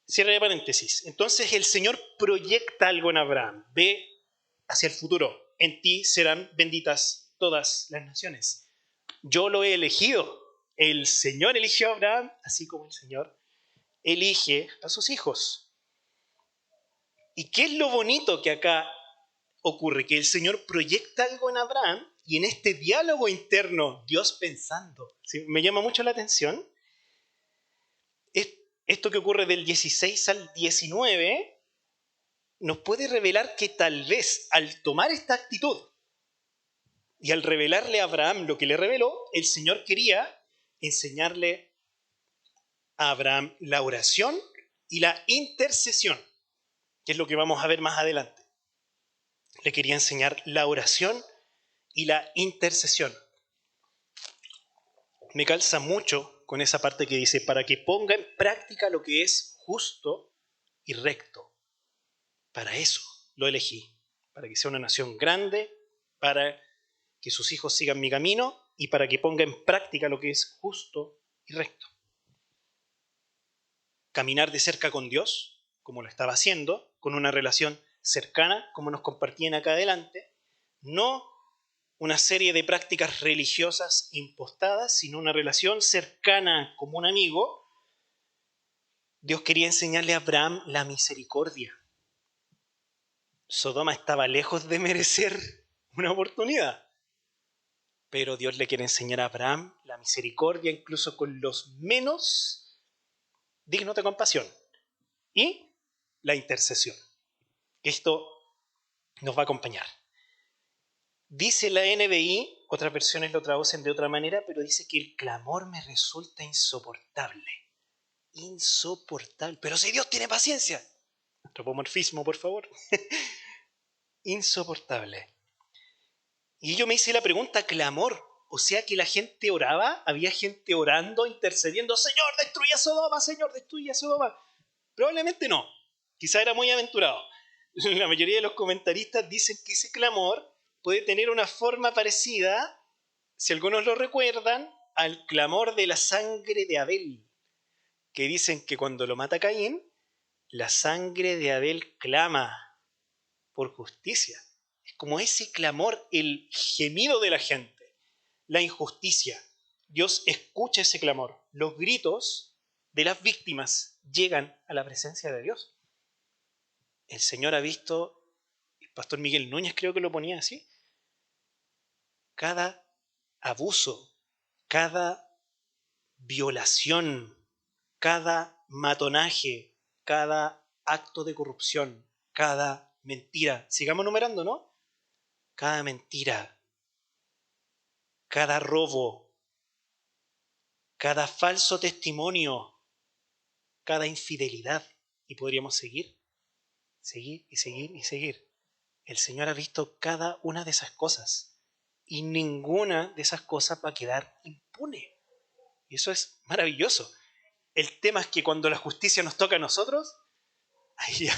Speaker 1: Cierre de paréntesis. Entonces el Señor proyecta algo en Abraham, ve hacia el futuro. En ti serán benditas todas las naciones. Yo lo he elegido. El Señor eligió a Abraham, así como el Señor elige a sus hijos. ¿Y qué es lo bonito que acá ocurre? Que el Señor proyecta algo en Abraham y en este diálogo interno, Dios pensando. ¿Sí? Me llama mucho la atención. Esto que ocurre del 16 al 19 nos puede revelar que tal vez al tomar esta actitud y al revelarle a Abraham lo que le reveló, el Señor quería enseñarle a Abraham la oración y la intercesión, que es lo que vamos a ver más adelante. Le quería enseñar la oración y la intercesión. Me calza mucho con esa parte que dice, para que ponga en práctica lo que es justo y recto. Para eso lo elegí, para que sea una nación grande, para que sus hijos sigan mi camino y para que ponga en práctica lo que es justo y recto. Caminar de cerca con Dios, como lo estaba haciendo, con una relación cercana, como nos compartían acá adelante, no una serie de prácticas religiosas impostadas, sino una relación cercana como un amigo. Dios quería enseñarle a Abraham la misericordia. Sodoma estaba lejos de merecer una oportunidad, pero Dios le quiere enseñar a Abraham la misericordia incluso con los menos dignos de compasión y la intercesión. Esto nos va a acompañar. Dice la NBI, otras versiones lo traducen de otra manera, pero dice que el clamor me resulta insoportable. Insoportable. Pero si Dios tiene paciencia. Antropomorfismo, por favor. Insoportable. Y yo me hice la pregunta, clamor. O sea que la gente oraba, había gente orando, intercediendo, Señor, destruye a Sodoma, Señor, destruye a Sodoma. Probablemente no. Quizá era muy aventurado. La mayoría de los comentaristas dicen que ese clamor puede tener una forma parecida, si algunos lo recuerdan, al clamor de la sangre de Abel, que dicen que cuando lo mata Caín, la sangre de Abel clama por justicia. Es como ese clamor, el gemido de la gente, la injusticia. Dios escucha ese clamor. Los gritos de las víctimas llegan a la presencia de Dios. El Señor ha visto, el pastor Miguel Núñez creo que lo ponía así, cada abuso, cada violación, cada matonaje, cada acto de corrupción, cada mentira. Sigamos numerando, ¿no? Cada mentira, cada robo, cada falso testimonio, cada infidelidad. Y podríamos seguir. seguir y seguir y seguir. El Señor ha visto cada una de esas cosas y ninguna de esas cosas va a quedar impune. Y eso es maravilloso. El tema es que cuando la justicia nos toca a nosotros, ahí,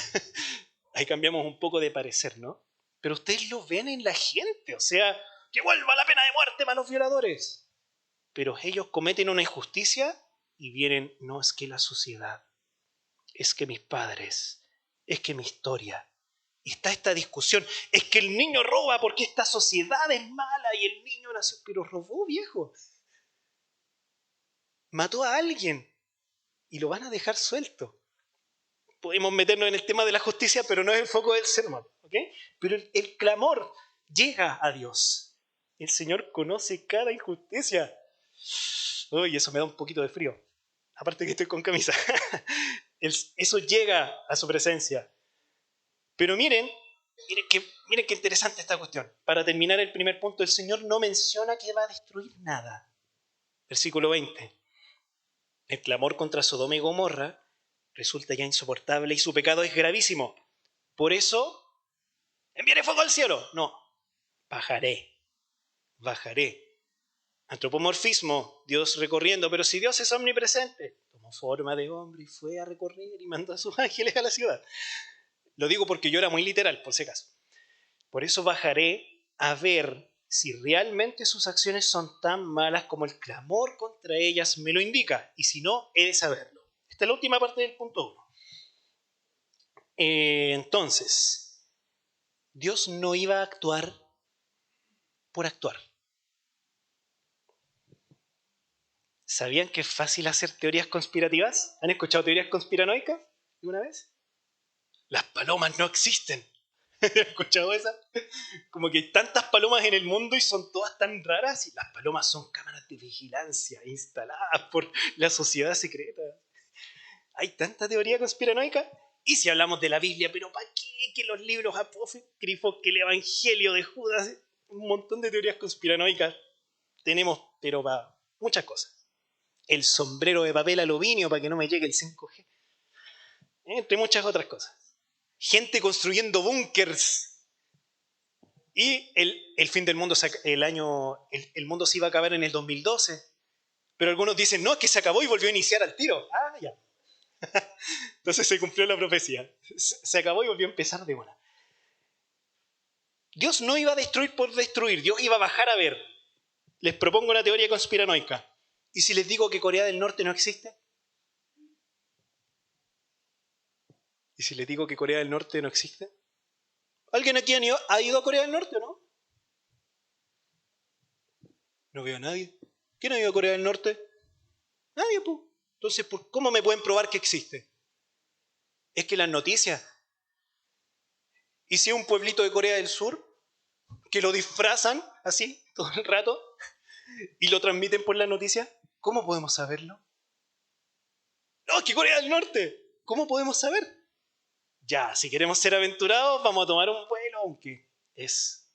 Speaker 1: ahí cambiamos un poco de parecer, ¿no? Pero ustedes lo ven en la gente, o sea, que vuelva la pena de muerte para los violadores. Pero ellos cometen una injusticia y vienen, no es que la sociedad, es que mis padres, es que mi historia. Y está esta discusión, es que el niño roba porque esta sociedad es mala y el niño nació, pero robó, viejo. Mató a alguien y lo van a dejar suelto. Podemos meternos en el tema de la justicia, pero no es el foco del sermón, ¿ok? Pero el clamor llega a Dios. El Señor conoce cada injusticia. Uy, eso me da un poquito de frío. Aparte que estoy con camisa. Eso llega a su presencia. Pero miren qué interesante esta cuestión. Para terminar el primer punto, el Señor no menciona que va a destruir nada. Versículo 20. El clamor contra Sodoma y Gomorra resulta ya insoportable y su pecado es gravísimo. Por eso, enviaré fuego al cielo. No, bajaré. Antropomorfismo, Dios recorriendo, pero si Dios es omnipresente, tomó forma de hombre y fue a recorrer y mandó a sus ángeles a la ciudad. Lo digo porque yo era muy literal, por si acaso. Por eso bajaré a ver si realmente sus acciones son tan malas como el clamor contra ellas me lo indica, y si no, he de saberlo. Esta es la última parte del punto 1. Entonces, Dios no iba a actuar por actuar. ¿Sabían que es fácil hacer teorías conspirativas? ¿Han escuchado teorías conspiranoicas alguna vez? Las palomas no existen. ¿Han escuchado esa? Como que hay tantas palomas en el mundo y son todas tan raras, y las palomas son cámaras de vigilancia instaladas por la sociedad secreta. Hay tanta teoría conspiranoica. Y si hablamos de la Biblia, pero ¿para qué? Que los libros apócrifos, que el Evangelio de Judas, un montón de teorías conspiranoicas tenemos, pero para muchas cosas. El sombrero de papel aluminio para que no me llegue el 5G, entre muchas otras cosas. Gente construyendo búnkers. Y el fin del mundo, el mundo se iba a acabar en el 2012. Pero algunos dicen, no, es que se acabó y volvió a iniciar al tiro. Ah, ya. Entonces se cumplió la profecía. Se acabó y volvió a empezar de buena. Dios no iba a destruir por destruir, Dios iba a bajar a ver. Les propongo una teoría conspiranoica. ¿Y si les digo que Corea del Norte no existe? ¿Y si les digo que Corea del Norte no existe? ¿Alguien aquí ha ido a Corea del Norte o no? No veo a nadie. ¿Quién ha ido a Corea del Norte? Nadie, pues. Entonces, ¿cómo me pueden probar que existe? Es que las noticias. ¿Y si es un pueblito de Corea del Sur que lo disfrazan así todo el rato y lo transmiten por las noticias? ¿Cómo podemos saberlo? No, es que Corea del Norte. ¿Cómo podemos saber? Ya, si queremos ser aventurados, vamos a tomar un vuelo, aunque es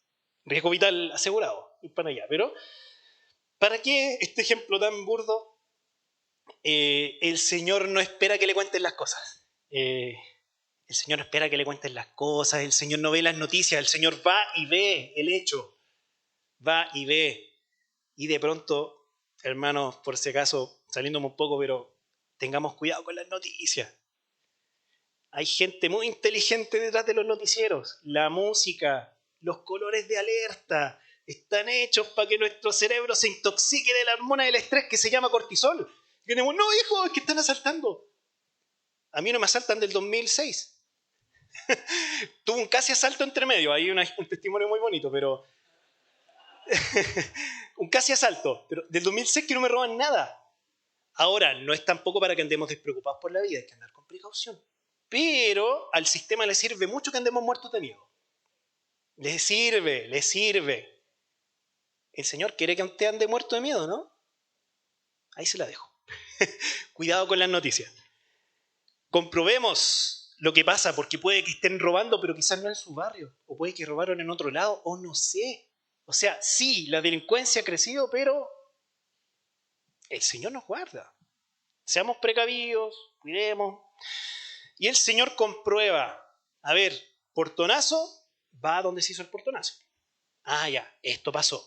Speaker 1: riesgo vital asegurado ir para allá. Pero, ¿para qué este ejemplo tan burdo? El Señor no espera que le cuenten las cosas. El Señor no espera que le cuenten las cosas. El Señor no ve las noticias. El Señor va y ve el hecho. Va y ve. Y de pronto, hermanos, por si acaso, saliéndome un poco, pero tengamos cuidado con las noticias. Hay gente muy inteligente detrás de los noticieros. La música, los colores de alerta, están hechos para que nuestro cerebro se intoxique de la hormona del estrés que se llama cortisol. Y tenemos, no, hijo, es que están asaltando. A mí no me asaltan del 2006. Tuve un casi asalto entre medio. Hay un testimonio muy bonito, pero... un casi asalto. Pero del 2006 que no me roban nada. Ahora, no es tampoco para que andemos despreocupados por la vida. Hay que andar con precaución. Pero al sistema le sirve mucho que andemos muertos de miedo. Le sirve. El Señor quiere que usted ande muerto de miedo, ¿no? Ahí se la dejo. Cuidado con las noticias. Comprobemos lo que pasa, porque puede que estén robando, pero quizás no en su barrio. O puede que robaron en otro lado, o no sé. O sea, sí, la delincuencia ha crecido, pero el Señor nos guarda. Seamos precavidos, cuidemos. Y el Señor comprueba a ver, portonazo, va a donde se hizo el portonazo. Ah, ya, esto pasó.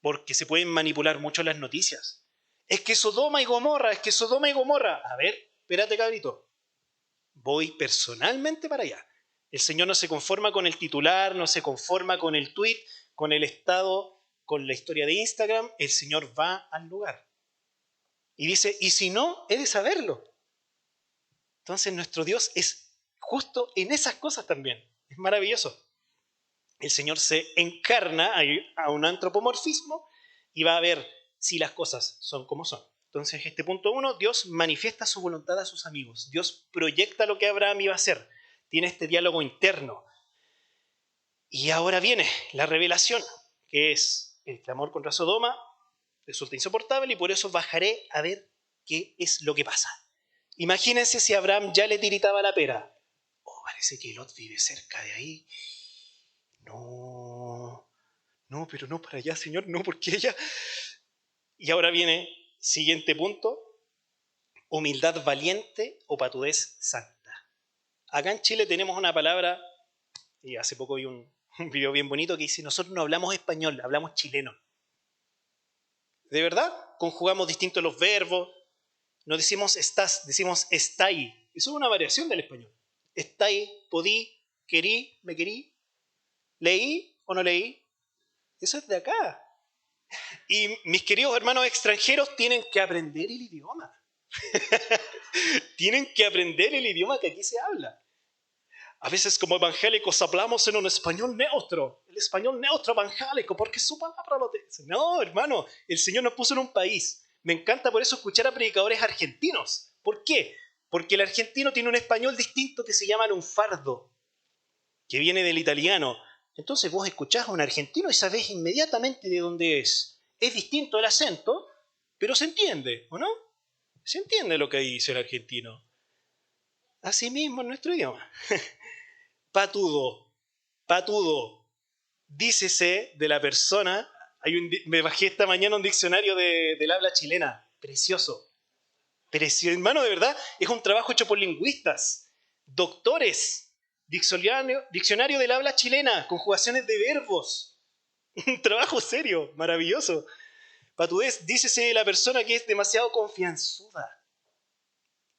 Speaker 1: Porque se pueden manipular mucho las noticias. Es que Sodoma y Gomorra, es que Sodoma y Gomorra. A ver, espérate, cabrito. Voy personalmente para allá. El Señor no se conforma con el titular, no se conforma con el tweet, con el estado, con la historia de Instagram. El Señor va al lugar. Y dice, y si no, he de saberlo. Entonces nuestro Dios es justo en esas cosas también. Es maravilloso. El Señor se encarna a un antropomorfismo y va a ver si las cosas son como son. Entonces, este punto 1, Dios manifiesta su voluntad a sus amigos. Dios proyecta lo que Abraham iba a hacer. Tiene este diálogo interno. Y ahora viene la revelación, que es el clamor contra Sodoma, resulta insoportable y por eso bajaré a ver qué es lo que pasa. Imagínense si Abraham ya le tiritaba la pera. Oh, parece que Lot vive cerca de ahí. No, pero no para allá, Señor, no, porque ella... Y ahora viene, siguiente punto, humildad valiente o patudez santa. Acá en Chile tenemos una palabra, y hace poco vi un video bien bonito que dice, nosotros no hablamos español, hablamos chileno. ¿De verdad? Conjugamos distintos los verbos, no decimos estás, decimos estáis. Eso es una variación del español. Estáis, podí, querí, me querí, leí o no leí. Eso es de acá. Y mis queridos hermanos extranjeros tienen que aprender el idioma. Tienen que aprender el idioma que aquí se habla. A veces como evangélicos hablamos en un español neutro. El español neutro evangélico, porque su palabra lo dice. No, hermano, el Señor nos puso en un país. Me encanta por eso escuchar a predicadores argentinos. ¿Por qué? Porque el argentino tiene un español distinto que se llama lunfardo, que viene del italiano. Entonces vos escuchás a un argentino y sabés inmediatamente de dónde es. Es distinto el acento, pero se entiende, ¿o no? Se entiende lo que dice el argentino. Así mismo en nuestro idioma. Patudo, patudo. Dícese de la persona. Me bajé esta mañana un diccionario del habla chilena. Precioso. Precioso. Hermano, de verdad, es un trabajo hecho por lingüistas, doctores. Diccionario del habla chilena, conjugaciones de verbos. Un trabajo serio, maravilloso. Patudez, dícese de la persona que es demasiado confianzuda,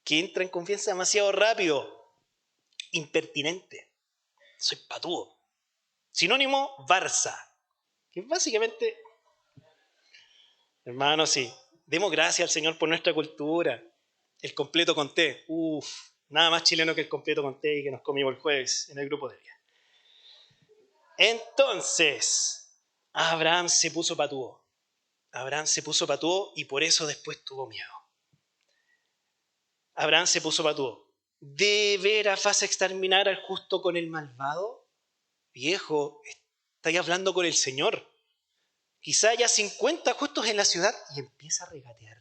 Speaker 1: que entra en confianza demasiado rápido, impertinente. Soy patudo. Sinónimo, Barça, que es básicamente, hermano, sí, demos gracias al Señor por nuestra cultura. El completo con té, nada más chileno que el completo con té y que nos comimos el jueves en el grupo de día. Entonces, Abraham se puso patudo. Abraham se puso patudo y por eso después tuvo miedo. Abraham se puso patudo. ¿De veras vas a exterminar al justo con el malvado? Viejo, estáis hablando con el Señor. Quizá haya 50 justos en la ciudad y empieza a regatear.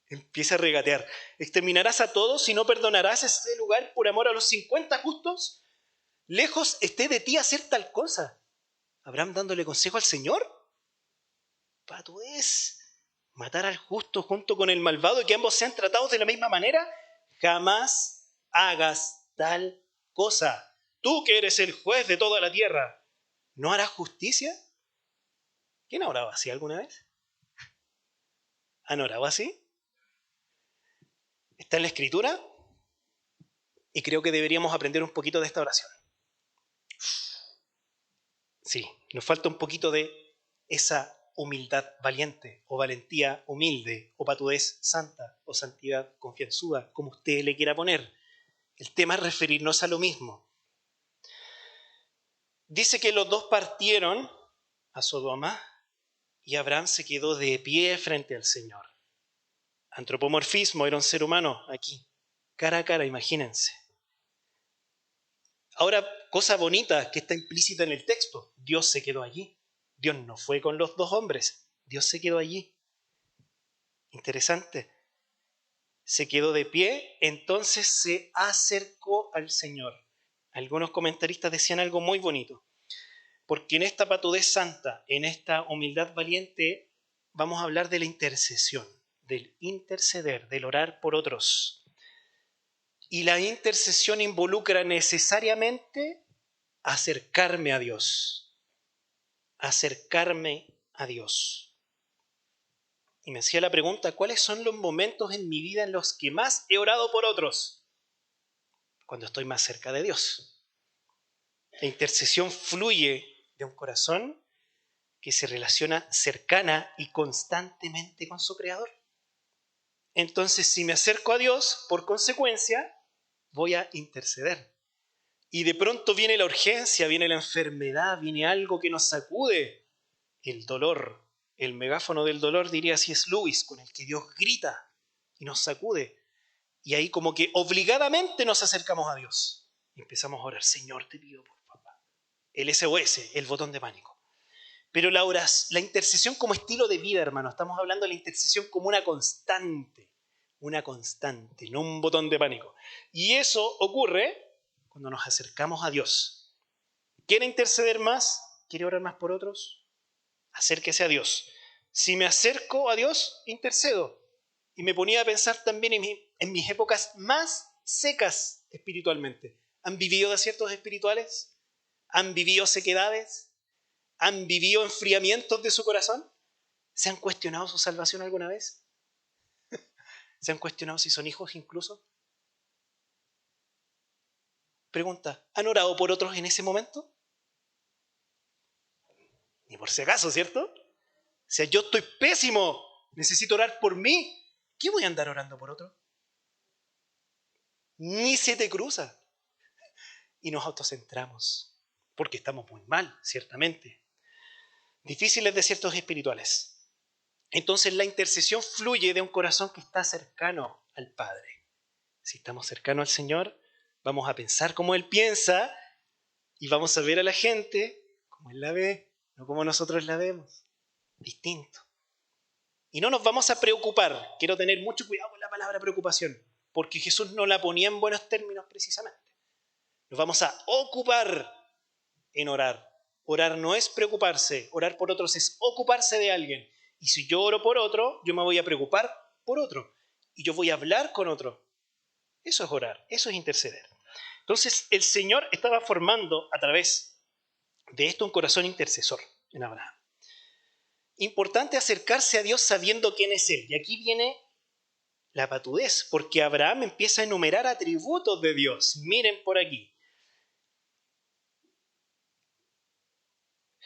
Speaker 1: Empieza a regatear. ¿Exterminarás a todos y no perdonarás ese lugar por amor a los 50 justos? Lejos esté de ti hacer tal cosa. ¿Abraham dándole consejo al Señor? ¿Patudez? ¿Matar al justo junto con el malvado y que ambos sean tratados de la misma manera? Jamás hagas tal cosa. Tú que eres el juez de toda la tierra, ¿no harás justicia? ¿Quién ha orado así alguna vez? ¿Han orado así? Está en la Escritura y creo que deberíamos aprender un poquito de esta oración. Sí, nos falta un poquito de esa humildad valiente o valentía humilde o patudez santa o santidad confianzuda, como usted le quiera poner. El tema es referirnos a lo mismo. Dice que los dos partieron a Sodoma y Abraham se quedó de pie frente al Señor. Antropomorfismo, era un ser humano aquí, cara a cara, imagínense. Ahora, cosa bonita que está implícita en el texto, Dios se quedó allí. Dios no fue con los dos hombres, Dios se quedó allí. Interesante. Se quedó de pie, entonces se acercó al Señor. Algunos comentaristas decían algo muy bonito, porque en esta patudez santa, en esta humildad valiente, vamos a hablar de la intercesión, del interceder, del orar por otros. Y la intercesión involucra necesariamente acercarme a Dios. Acercarme a Dios. Y me hacía la pregunta, ¿cuáles son los momentos en mi vida en los que más he orado por otros? Cuando estoy más cerca de Dios. La intercesión fluye de un corazón que se relaciona cercana y constantemente con su Creador. Entonces, si me acerco a Dios, por consecuencia, voy a interceder. Y de pronto viene la urgencia, viene la enfermedad, viene algo que nos sacude. El dolor, el megáfono del dolor, diría C.S. Lewis, con el que Dios grita y nos sacude. Y ahí como que obligadamente nos acercamos a Dios. Y empezamos a orar, Señor, te pido por papá. El SOS, el botón de pánico. Pero la intercesión como estilo de vida, hermano, estamos hablando de la intercesión como una constante, no un botón de pánico. Y eso ocurre cuando nos acercamos a Dios. ¿Quiere interceder más? ¿Quiere orar más por otros? Acérquese a Dios. Si me acerco a Dios, intercedo. Y me ponía a pensar también en mis épocas más secas espiritualmente. ¿Han vivido desiertos espirituales? ¿Han vivido sequedades? ¿Han vivido enfriamientos de su corazón? ¿Se han cuestionado su salvación alguna vez? ¿Se han cuestionado si son hijos incluso? Pregunta, ¿han orado por otros en ese momento? Ni por si acaso, ¿cierto? O sea, yo estoy pésimo, necesito orar por mí. ¿Qué voy a andar orando por otro? Ni se te cruza. Y nos autocentramos, porque estamos muy mal, ciertamente. Difíciles desiertos espirituales. Entonces la intercesión fluye de un corazón que está cercano al Padre. Si estamos cercanos al Señor, vamos a pensar como Él piensa y vamos a ver a la gente como Él la ve, no como nosotros la vemos. Distinto. Y no nos vamos a preocupar. Quiero tener mucho cuidado con la palabra preocupación, porque Jesús no la ponía en buenos términos precisamente. Nos vamos a ocupar en orar. Orar no es preocuparse, orar por otros es ocuparse de alguien. Y si yo oro por otro, yo me voy a preocupar por otro. Y yo voy a hablar con otro. Eso es orar, eso es interceder. Entonces el Señor estaba formando a través de esto un corazón intercesor en Abraham. Importante acercarse a Dios sabiendo quién es Él. Y aquí viene la patudez, porque Abraham empieza a enumerar atributos de Dios. Miren por aquí.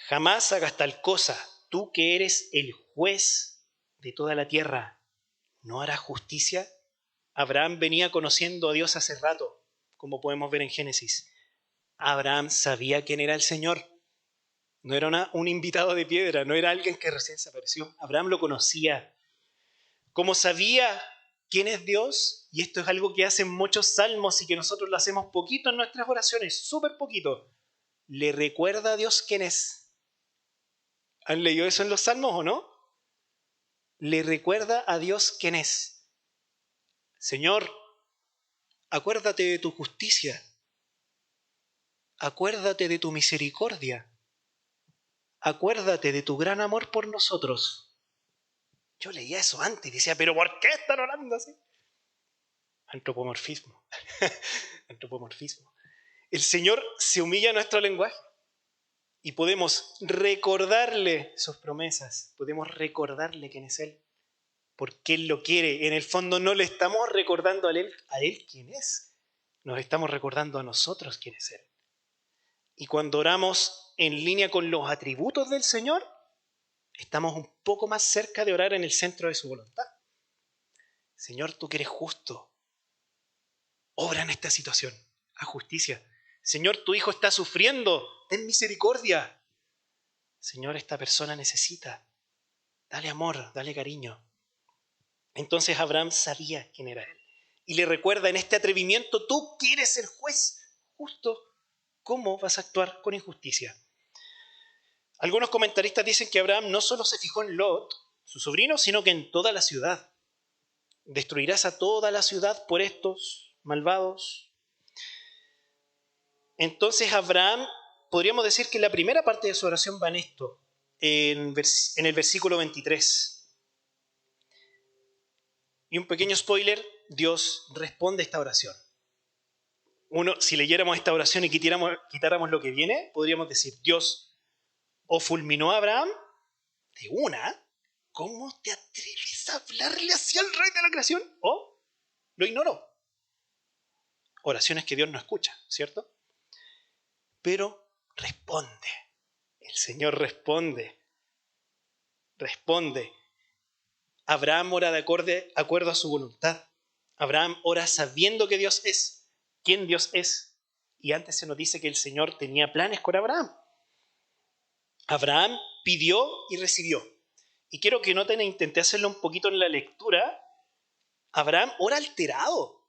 Speaker 1: Jamás hagas tal cosa. Tú que eres el juez de toda la tierra, ¿no harás justicia? Abraham venía conociendo a Dios hace rato, como podemos ver en Génesis. Abraham sabía quién era el Señor. No era un invitado de piedra, no era alguien que recién se apareció. Abraham lo conocía. Como sabía quién es Dios, y esto es algo que hacen muchos salmos y que nosotros lo hacemos poquito en nuestras oraciones, súper poquito, le recuerda a Dios quién es. ¿Han leído eso en los salmos o no? Le recuerda a Dios quién es. Señor, acuérdate de tu justicia. Acuérdate de tu misericordia. Acuérdate de tu gran amor por nosotros. Yo leía eso antes y decía, ¿pero por qué están orando así? Antropomorfismo. Antropomorfismo. El Señor se humilla a nuestro lenguaje y podemos recordarle sus promesas, podemos recordarle quién es Él, porque Él lo quiere. En el fondo no le estamos recordando a Él quién es, nos estamos recordando a nosotros quién es Él. Y cuando oramos en línea con los atributos del Señor, estamos un poco más cerca de orar en el centro de su voluntad. Señor, tú que eres justo, obra en esta situación, haz justicia. Señor, tu hijo está sufriendo, ten misericordia. Señor, esta persona necesita, dale amor, dale cariño. Entonces Abraham sabía quién era él. Y le recuerda en este atrevimiento, tú que eres el juez justo, ¿cómo vas a actuar con injusticia? Algunos comentaristas dicen que Abraham no solo se fijó en Lot, su sobrino, sino que en toda la ciudad. Destruirás a toda la ciudad por estos malvados. Entonces Abraham, podríamos decir que la primera parte de su oración va en esto, en el versículo 23. Y un pequeño spoiler, Dios responde a esta oración. Si leyéramos esta oración y quitáramos lo que viene, podríamos decir, Dios o fulminó a Abraham de una. ¿Cómo te atreves a hablarle así al rey de la creación? O lo ignoró. Oraciones que Dios no escucha, ¿cierto? Pero responde. El Señor responde. Responde. Abraham ora de acuerdo a su voluntad. Abraham ora sabiendo que Dios es, quién Dios es. Y antes se nos dice que el Señor tenía planes con Abraham. Abraham pidió y recibió. Y quiero que noten e intenté hacerlo un poquito en la lectura. Abraham ora alterado.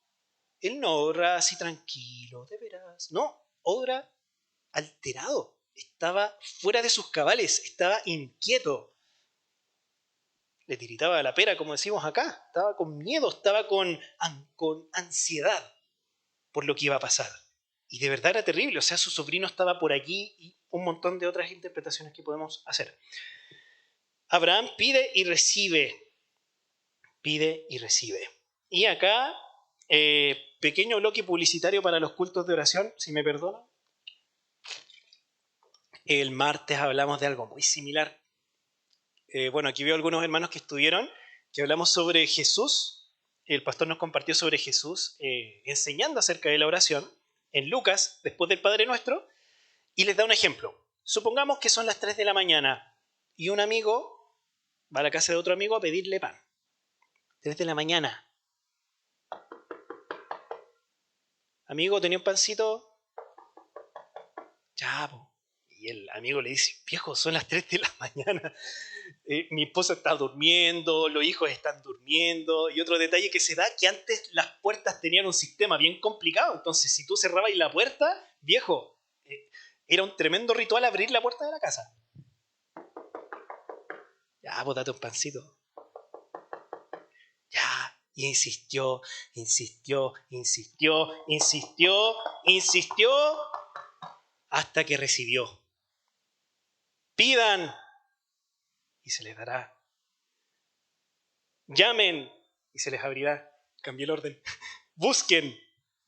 Speaker 1: Él no ora así tranquilo, de veras. No, ora alterado. Estaba fuera de sus cabales, estaba inquieto. Le tiritaba la pera, como decimos acá. Estaba con miedo, estaba con ansiedad por lo que iba a pasar. Y de verdad era terrible. O sea, su sobrino estaba por allí y un montón de otras interpretaciones que podemos hacer. Abraham pide y recibe. Pide y recibe. Y acá, pequeño bloque publicitario para los cultos de oración, si me perdonan. El martes hablamos de algo muy similar. Bueno, aquí veo algunos hermanos que estuvieron, que hablamos sobre Jesús. El pastor nos compartió sobre Jesús enseñando acerca de la oración en Lucas, después del Padre Nuestro, y les da un ejemplo. Supongamos que son las 3 de la mañana y un amigo va a la casa de otro amigo a pedirle pan. 3 de la mañana. Amigo, ¿tenía un pancito? Ya, po. Y el amigo le dice, viejo, son las 3 de la mañana. Mi esposa está durmiendo, los hijos están durmiendo. Y otro detalle que se da, que antes las puertas tenían un sistema bien complicado. Entonces, si tú cerrabas la puerta, viejo, era un tremendo ritual abrir la puerta de la casa. Ya, pues date un pancito. Ya, y insistió, hasta que recibió. Pidan y se les dará. Llamen y se les abrirá. Cambié el orden. Busquen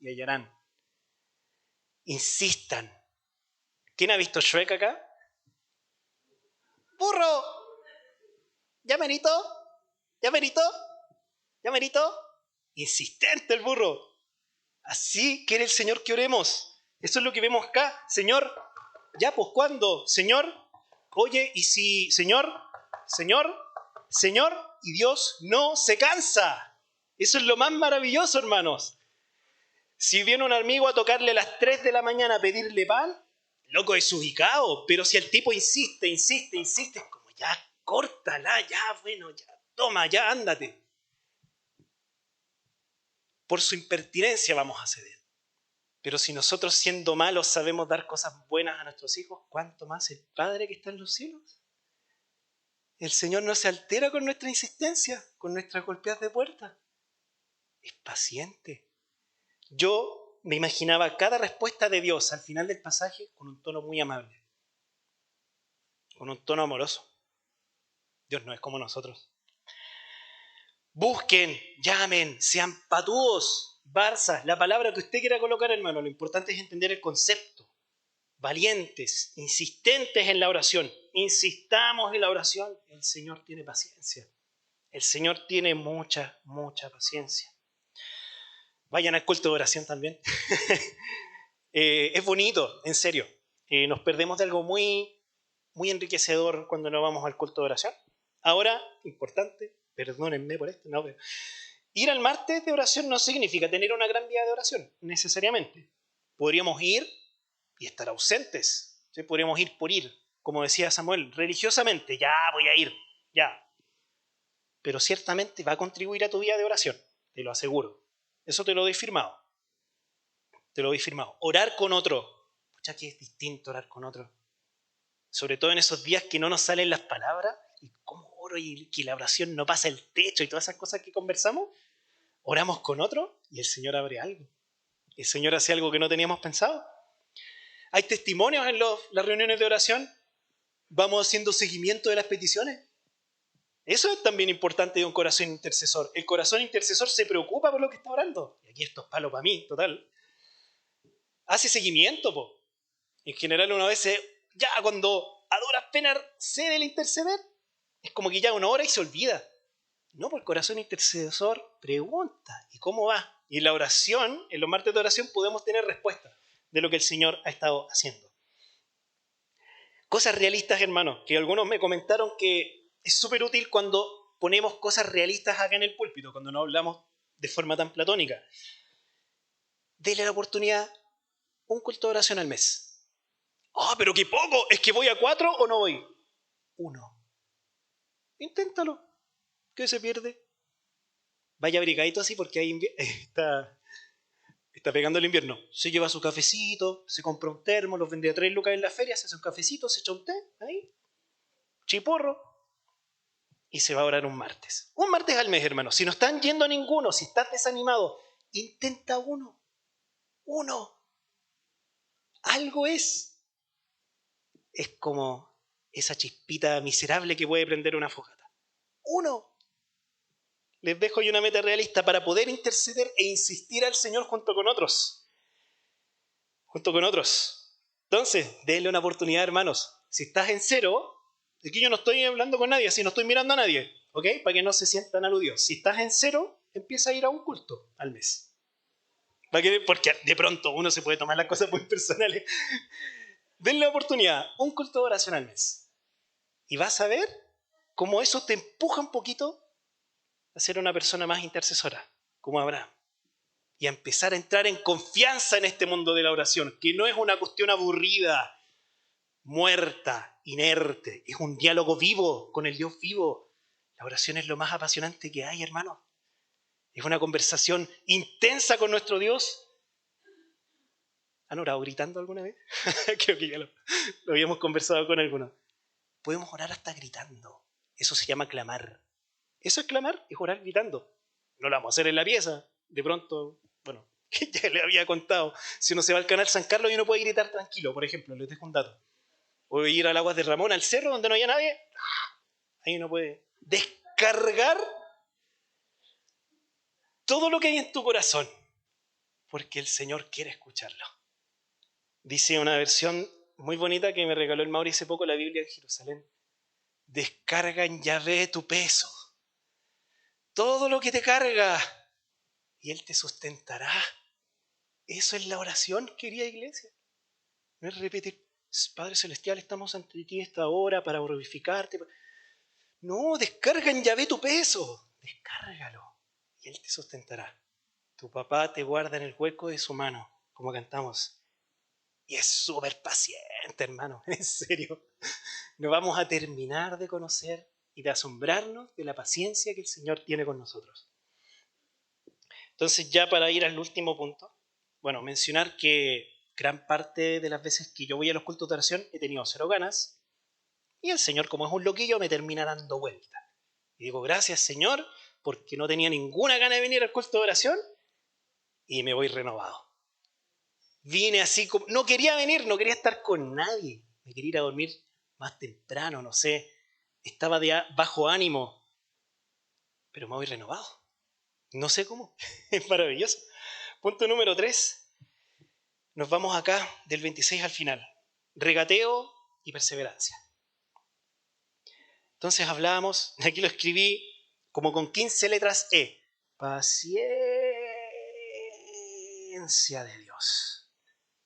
Speaker 1: y hallarán. Insistan. ¿Quién ha visto Shrek acá? ¡Burro! ¿Ya merito? ¿Ya merito? ¿Ya merito? Insistente el burro. Así quiere el Señor que oremos. Eso es lo que vemos acá. Señor, ya pues ¿cuándo? Señor, oye, y si, Señor, y Dios no se cansa. Eso es lo más maravilloso, hermanos. Si viene un amigo a tocarle a las 3 de la mañana a pedirle pan, loco desubicado, pero si el tipo insiste, es como ya, córtala, ya, bueno, ya, toma, ya, ándate. Por su impertinencia vamos a ceder. Pero si nosotros siendo malos sabemos dar cosas buenas a nuestros hijos, ¿cuánto más el Padre que está en los cielos? El Señor no se altera con nuestra insistencia, con nuestras golpeadas de puerta. Es paciente. Yo me imaginaba cada respuesta de Dios al final del pasaje con un tono muy amable, con un tono amoroso. Dios no es como nosotros. Busquen, llamen, sean patúos, barzas, la palabra que usted quiera colocar, hermano. Lo importante es entender el concepto. Valientes, insistentes en la oración. Insistamos en la oración. El Señor tiene paciencia. El Señor tiene mucha, mucha paciencia. Vayan al culto de oración también. Es bonito, en serio. Nos perdemos de algo muy, muy enriquecedor cuando no vamos al culto de oración. Ahora, importante, perdónenme por esto, no, pero ir al martes de oración no significa tener una gran vida de oración, necesariamente. Podríamos ir y estar ausentes. ¿Sí? Podríamos ir por ir, como decía Samuel, religiosamente. Ya voy a ir, ya. Pero ciertamente va a contribuir a tu vida de oración, te lo aseguro. Eso te lo doy firmado. Te lo doy firmado. Orar con otro. Pucha, que es distinto orar con otro. Sobre todo en esos días que no nos salen las palabras. ¿Y cómo oro? Y que la oración no pasa el techo y todas esas cosas que conversamos. Oramos con otro y el Señor abre algo. El Señor hace algo que no teníamos pensado. Hay testimonios en las reuniones de oración. Vamos haciendo seguimiento de las peticiones. Eso es también importante de un corazón intercesor. El corazón intercesor se preocupa por lo que está orando. Y aquí esto es palo para mí, total. hace seguimiento, po. En general uno a veces, ya cuando a duras penas cede el interceder, es como que ya una hora y se olvida. No, por el corazón intercesor pregunta, ¿y cómo va? Y en la oración, en los martes de oración, podemos tener respuesta de lo que el Señor ha estado haciendo. Cosas realistas, hermanos, que algunos me comentaron que es súper útil cuando ponemos cosas realistas acá en el púlpito, cuando no hablamos de forma tan platónica. Dele la oportunidad un culto de oración al mes. Pero qué poco, ¿es que voy a 4 o no voy? 1. Inténtalo. ¿Qué se pierde? Vaya abrigadito así porque ahí está pegando el invierno. Se lleva su cafecito, se compra un termo, los vende a 3 lucas en la feria, se hace un cafecito, se echa un té, ahí, chiporro, y se va a orar un martes. Un martes al mes, hermano. Si no están yendo a ninguno, si estás desanimado, intenta uno. Algo es. Es como esa chispita miserable que puede prender una fogata. 1. Les dejo yo una meta realista para poder interceder e insistir al Señor junto con otros. Entonces, denle una oportunidad, hermanos. Si estás en 0, aquí yo no estoy hablando con nadie, así no estoy mirando a nadie, ¿ok? Para que no se sientan aludidos. Si estás en 0, empieza a ir a un culto al mes. Porque de pronto uno se puede tomar las cosas muy personales. Denle la oportunidad, un culto de oración al mes. Y vas a ver cómo eso te empuja un poquito a ser una persona más intercesora, como Abraham. Y a empezar a entrar en confianza en este mundo de la oración, que no es una cuestión aburrida, muerta, inerte. Es un diálogo vivo con el Dios vivo. La oración es lo más apasionante que hay, hermano. Es una conversación intensa con nuestro Dios. ¿Han orado gritando alguna vez? Creo que ya lo habíamos conversado con algunos. Podemos orar hasta gritando. Eso se llama clamar. Eso es clamar, es orar gritando. No lo vamos a hacer en la pieza. De pronto, bueno, que ya le había contado. Si uno se va al canal San Carlos y uno puede gritar tranquilo, por ejemplo, les dejo un dato. O ir al Aguas de Ramón, al cerro donde no haya nadie. Ahí uno puede descargar todo lo que hay en tu corazón, porque el Señor quiere escucharlo. Dice una versión muy bonita que me regaló el Mauri hace poco, la Biblia de Jerusalén. Descarga en Yahvé tu peso, todo lo que te carga, y Él te sustentará. Eso es la oración, querida iglesia. No es repetir, Padre Celestial, estamos ante ti esta hora para glorificarte. No, descarga en Yahvé tu peso, descárgalo, y Él te sustentará. Tu papá te guarda en el hueco de su mano, como cantamos. Y es súper paciente, hermano, en serio. No vamos a terminar de conocer y de asombrarnos de la paciencia que el Señor tiene con nosotros. Entonces, ya para ir al último punto, bueno, mencionar que gran parte de las veces que yo voy a los cultos de oración he tenido 0 ganas y el Señor, como es un loquillo, me termina dando vuelta. Y digo, gracias, Señor, porque no tenía ninguna gana de venir al culto de oración y me voy renovado. Vine así como, no quería venir, no quería estar con nadie, me quería ir a dormir más temprano, no sé, estaba de bajo ánimo, pero me voy renovado. No sé cómo, es maravilloso. Punto número 3, nos vamos acá del 26 al final, regateo y perseverancia. Entonces hablábamos, aquí lo escribí como con 15 letras E, paciencia de Dios.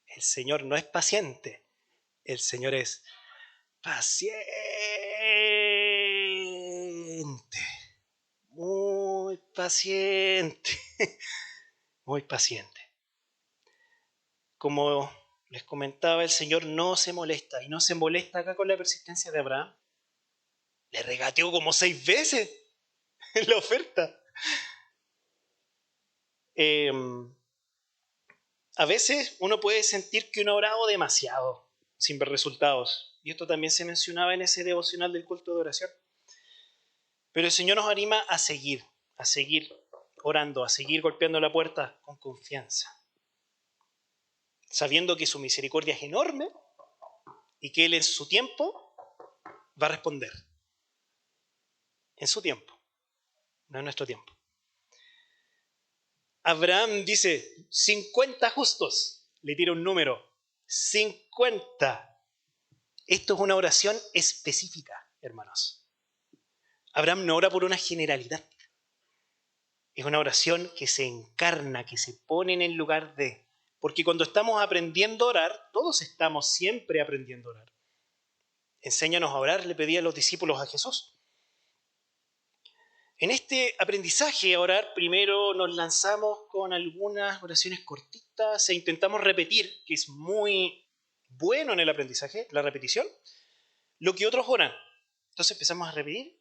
Speaker 1: El Señor no es paciente, el Señor es paciente, muy paciente, muy paciente. Como les comentaba, el Señor no se molesta, y no se molesta acá con la persistencia de Abraham. Le regateó como 6 veces en la oferta. A veces uno puede sentir que uno ha orado demasiado sin ver resultados. Y esto también se mencionaba en ese devocional del culto de oración. Pero el Señor nos anima a seguir orando, a seguir golpeando la puerta con confianza, sabiendo que su misericordia es enorme y que Él en su tiempo va a responder. En su tiempo, no en nuestro tiempo. Abraham dice, 50 justos le tira un número, 50. Esto es una oración específica, hermanos. Abraham no ora por una generalidad. Es una oración que se encarna, que se pone en el lugar de. Porque cuando estamos aprendiendo a orar, todos estamos siempre aprendiendo a orar. Enséñanos a orar, le pedía a los discípulos a Jesús. En este aprendizaje a orar, primero nos lanzamos con algunas oraciones cortitas e intentamos repetir, que es muy bueno en el aprendizaje, la repetición, lo que otros oran. Entonces empezamos a repetir,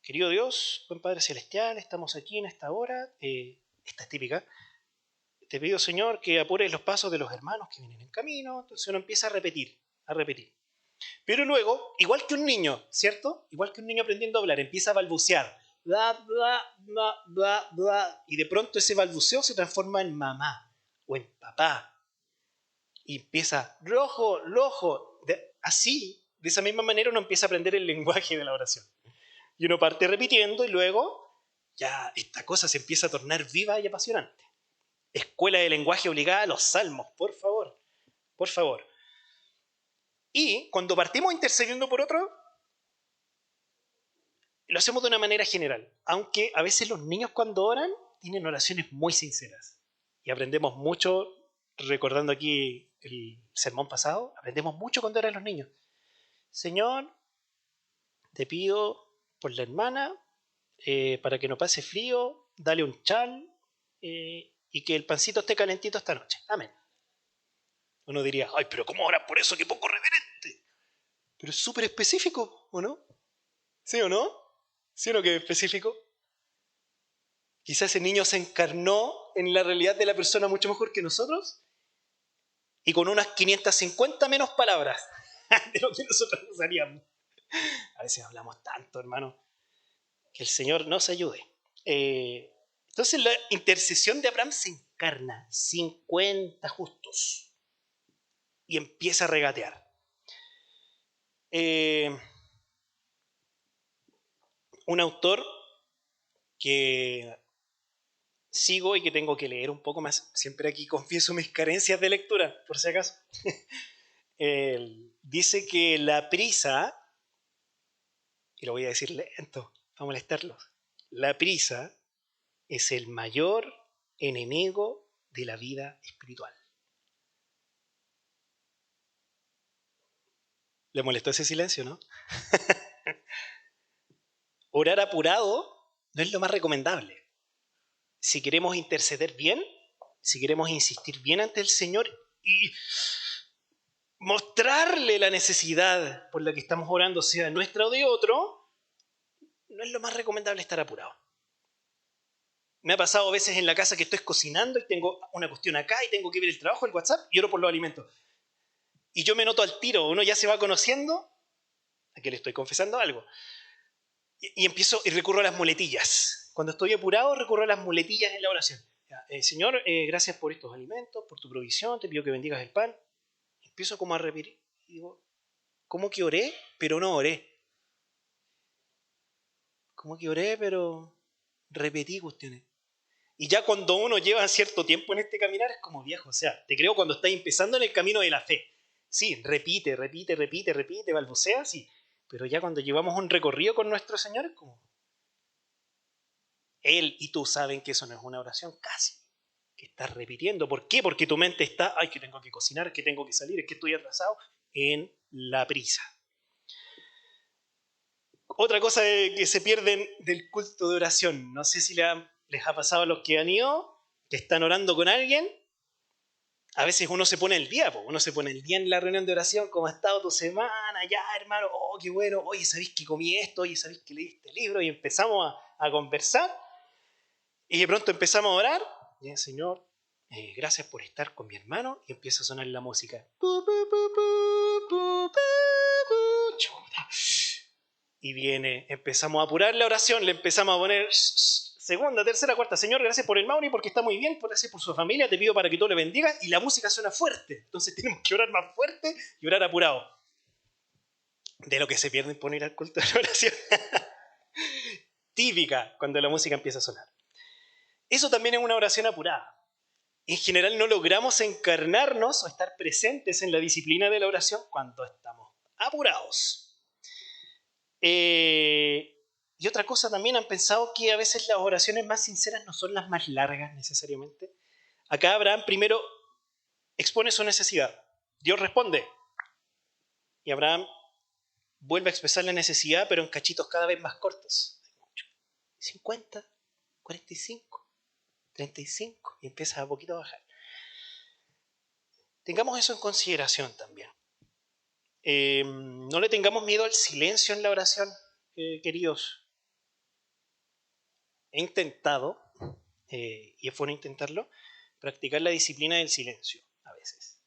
Speaker 1: querido Dios, buen Padre Celestial, estamos aquí en esta hora, esta es típica, te pido Señor que apures los pasos de los hermanos que vienen en camino. Entonces uno empieza a repetir, a repetir. Pero luego, igual que un niño, ¿cierto? Igual que un niño aprendiendo a hablar, empieza a balbucear. Bla, bla, bla, bla, bla. Y de pronto ese balbuceo se transforma en mamá o en papá. Y empieza rojo, rojo. Así, de esa misma manera uno empieza a aprender el lenguaje de la oración. Y uno parte repitiendo y luego ya esta cosa se empieza a tornar viva y apasionante. Escuela de lenguaje obligada a los salmos, por favor. Por favor. Y cuando partimos intercediendo por otro, lo hacemos de una manera general. Aunque a veces los niños cuando oran tienen oraciones muy sinceras. Y aprendemos mucho, recordando aquí el sermón pasado, aprendemos mucho cuando eran los niños. Señor, te pido por la hermana, para que no pase frío, dale un chal y que el pancito esté calentito esta noche. Amén. Uno diría, ay, pero ¿cómo oran por eso? ¡Qué poco reverente! Pero es súper específico, ¿o no? ¿Sí o no? ¿Sí o no que es específico? Quizás ese niño se encarnó en la realidad de la persona mucho mejor que nosotros y con unas 550 menos palabras de lo que nosotros usaríamos. A veces hablamos tanto, hermano. Que el Señor nos ayude. Entonces la intercesión de Abraham se encarna, 50 justos, y empieza a regatear. Un autor que sigo y que tengo que leer un poco más, siempre aquí confieso mis carencias de lectura, por si acaso, dice que la prisa, y lo voy a decir lento, para molestarlos, la prisa es el mayor enemigo de la vida espiritual. ¿Le molestó ese silencio, no? Orar apurado no es lo más recomendable. Si queremos interceder bien, si queremos insistir bien ante el Señor y mostrarle la necesidad por la que estamos orando, sea nuestra o de otro, no es lo más recomendable estar apurado. Me ha pasado a veces en la casa que estoy cocinando y tengo una cuestión acá y tengo que ver el trabajo, el WhatsApp y oro por los alimentos. Y yo me noto al tiro, uno ya se va conociendo, a que le estoy confesando algo. Y empiezo y recurro a las muletillas. Cuando estoy apurado, recurro a las muletillas en la oración. Señor, gracias por estos alimentos, por tu provisión, te pido que bendigas el pan. Empiezo como a repetir. Y digo, ¿cómo que oré? Pero no oré. ¿Cómo que oré? Pero repetí cuestiones. Y ya cuando uno lleva cierto tiempo en este caminar es como viejo. O sea, te creo cuando estás empezando en el camino de la fe. Sí, repite, balbucea, sí. Pero ya cuando llevamos un recorrido con nuestro Señor es como... Él y tú saben que eso no es una oración casi, que estás repitiendo. ¿Por qué? Porque tu mente está, ay, que tengo que cocinar, que tengo que salir, es que estoy atrasado, en la prisa. Otra cosa que se pierden del culto de oración, no sé si les ha pasado a los que han ido, que están orando con alguien, a veces uno se pone el día, uno se pone el día en la reunión de oración, ¿cómo ha estado tu semana? Ya, hermano, oh, qué bueno, oye, ¿sabéis que comí esto? Oye, ¿sabéis que leí este libro? Y empezamos a conversar. Y de pronto empezamos a orar. Bien, Señor, gracias por estar con mi hermano. Y empieza a sonar la música. Y viene, empezamos a apurar la oración, le empezamos a poner segunda, tercera, cuarta. Señor, gracias por el Mauri porque está muy bien, gracias por su familia, te pido para que tú le bendigas. Y la música suena fuerte. Entonces tenemos que orar más fuerte y orar apurado. De lo que se pierde por ir al culto de la oración. Típica cuando la música empieza a sonar. Eso también es una oración apurada. En general no logramos encarnarnos o estar presentes en la disciplina de la oración cuando estamos apurados. Y otra cosa también, han pensado que a veces las oraciones más sinceras no son las más largas necesariamente. Acá Abraham primero expone su necesidad. Dios responde. Y Abraham vuelve a expresar la necesidad, pero en cachitos cada vez más cortos. 50, 45, 35, y empieza a poquito a bajar. Tengamos eso en consideración también. No le tengamos miedo al silencio en la oración, queridos. He intentado, y es bueno intentarlo, practicar la disciplina del silencio a veces.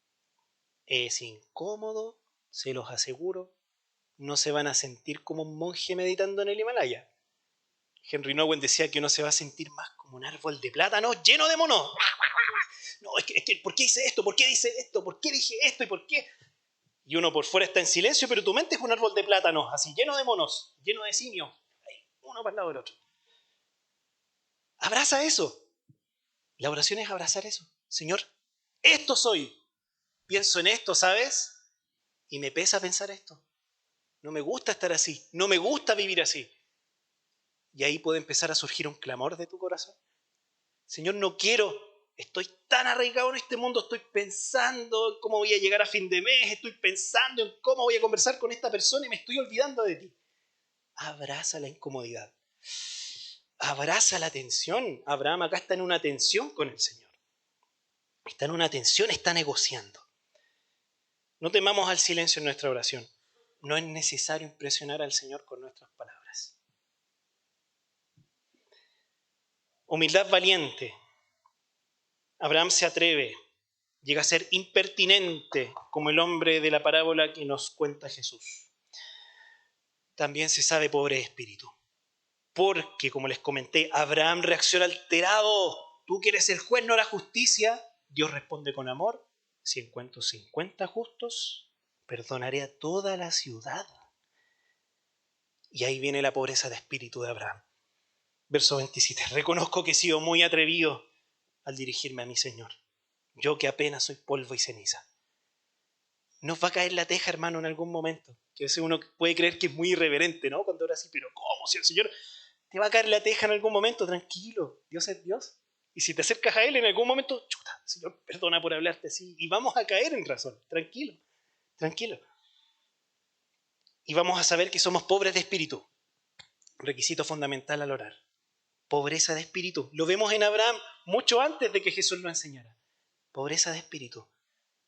Speaker 1: Es incómodo, se los aseguro. No se van a sentir como un monje meditando en el Himalaya. Henry Nowen decía que uno se va a sentir más como un árbol de plátano lleno de monos. No, es que, ¿por qué hice esto? ¿Por qué hice esto? ¿Por qué dije esto? ¿Y por qué? Y uno por fuera está en silencio, pero tu mente es un árbol de plátanos, así lleno de monos, lleno de simios, uno para el lado del otro. Abraza eso. La oración es abrazar eso. Señor, esto soy. Pienso en esto, ¿sabes? Y me pesa pensar esto. No me gusta estar así. No me gusta vivir así. Y ahí puede empezar a surgir un clamor de tu corazón. Señor, no quiero. Estoy tan arraigado en este mundo. Estoy pensando en cómo voy a llegar a fin de mes. Estoy pensando en cómo voy a conversar con esta persona y me estoy olvidando de ti. Abraza la incomodidad. Abraza la tensión. Abraham acá está en una tensión con el Señor. Está en una tensión, está negociando. No temamos al silencio en nuestra oración. No es necesario impresionar al Señor con nuestras palabras. Humildad valiente. Abraham se atreve, llega a ser impertinente como el hombre de la parábola que nos cuenta Jesús. También se sabe pobre de espíritu. Porque, como les comenté, Abraham reacciona alterado. Tú que eres el juez, no la justicia. Dios responde con amor. Si encuentro 50 justos, perdonaré a toda la ciudad. Y ahí viene la pobreza de espíritu de Abraham. Verso 27. Reconozco que he sido muy atrevido al dirigirme a mi Señor. Yo que apenas soy polvo y ceniza. Nos va a caer la teja, hermano, en algún momento. Que a veces uno puede creer que es muy irreverente, ¿no? Cuando ora así, pero ¿cómo? Si el Señor te va a caer la teja en algún momento, tranquilo. Dios es Dios. Y si te acercas a Él en algún momento, chuta, Señor, perdona por hablarte así. Y vamos a caer en razón. Tranquilo, tranquilo. Y vamos a saber que somos pobres de espíritu. Requisito fundamental al orar. Pobreza de espíritu. Lo vemos en Abraham mucho antes de que Jesús lo enseñara. Pobreza de espíritu.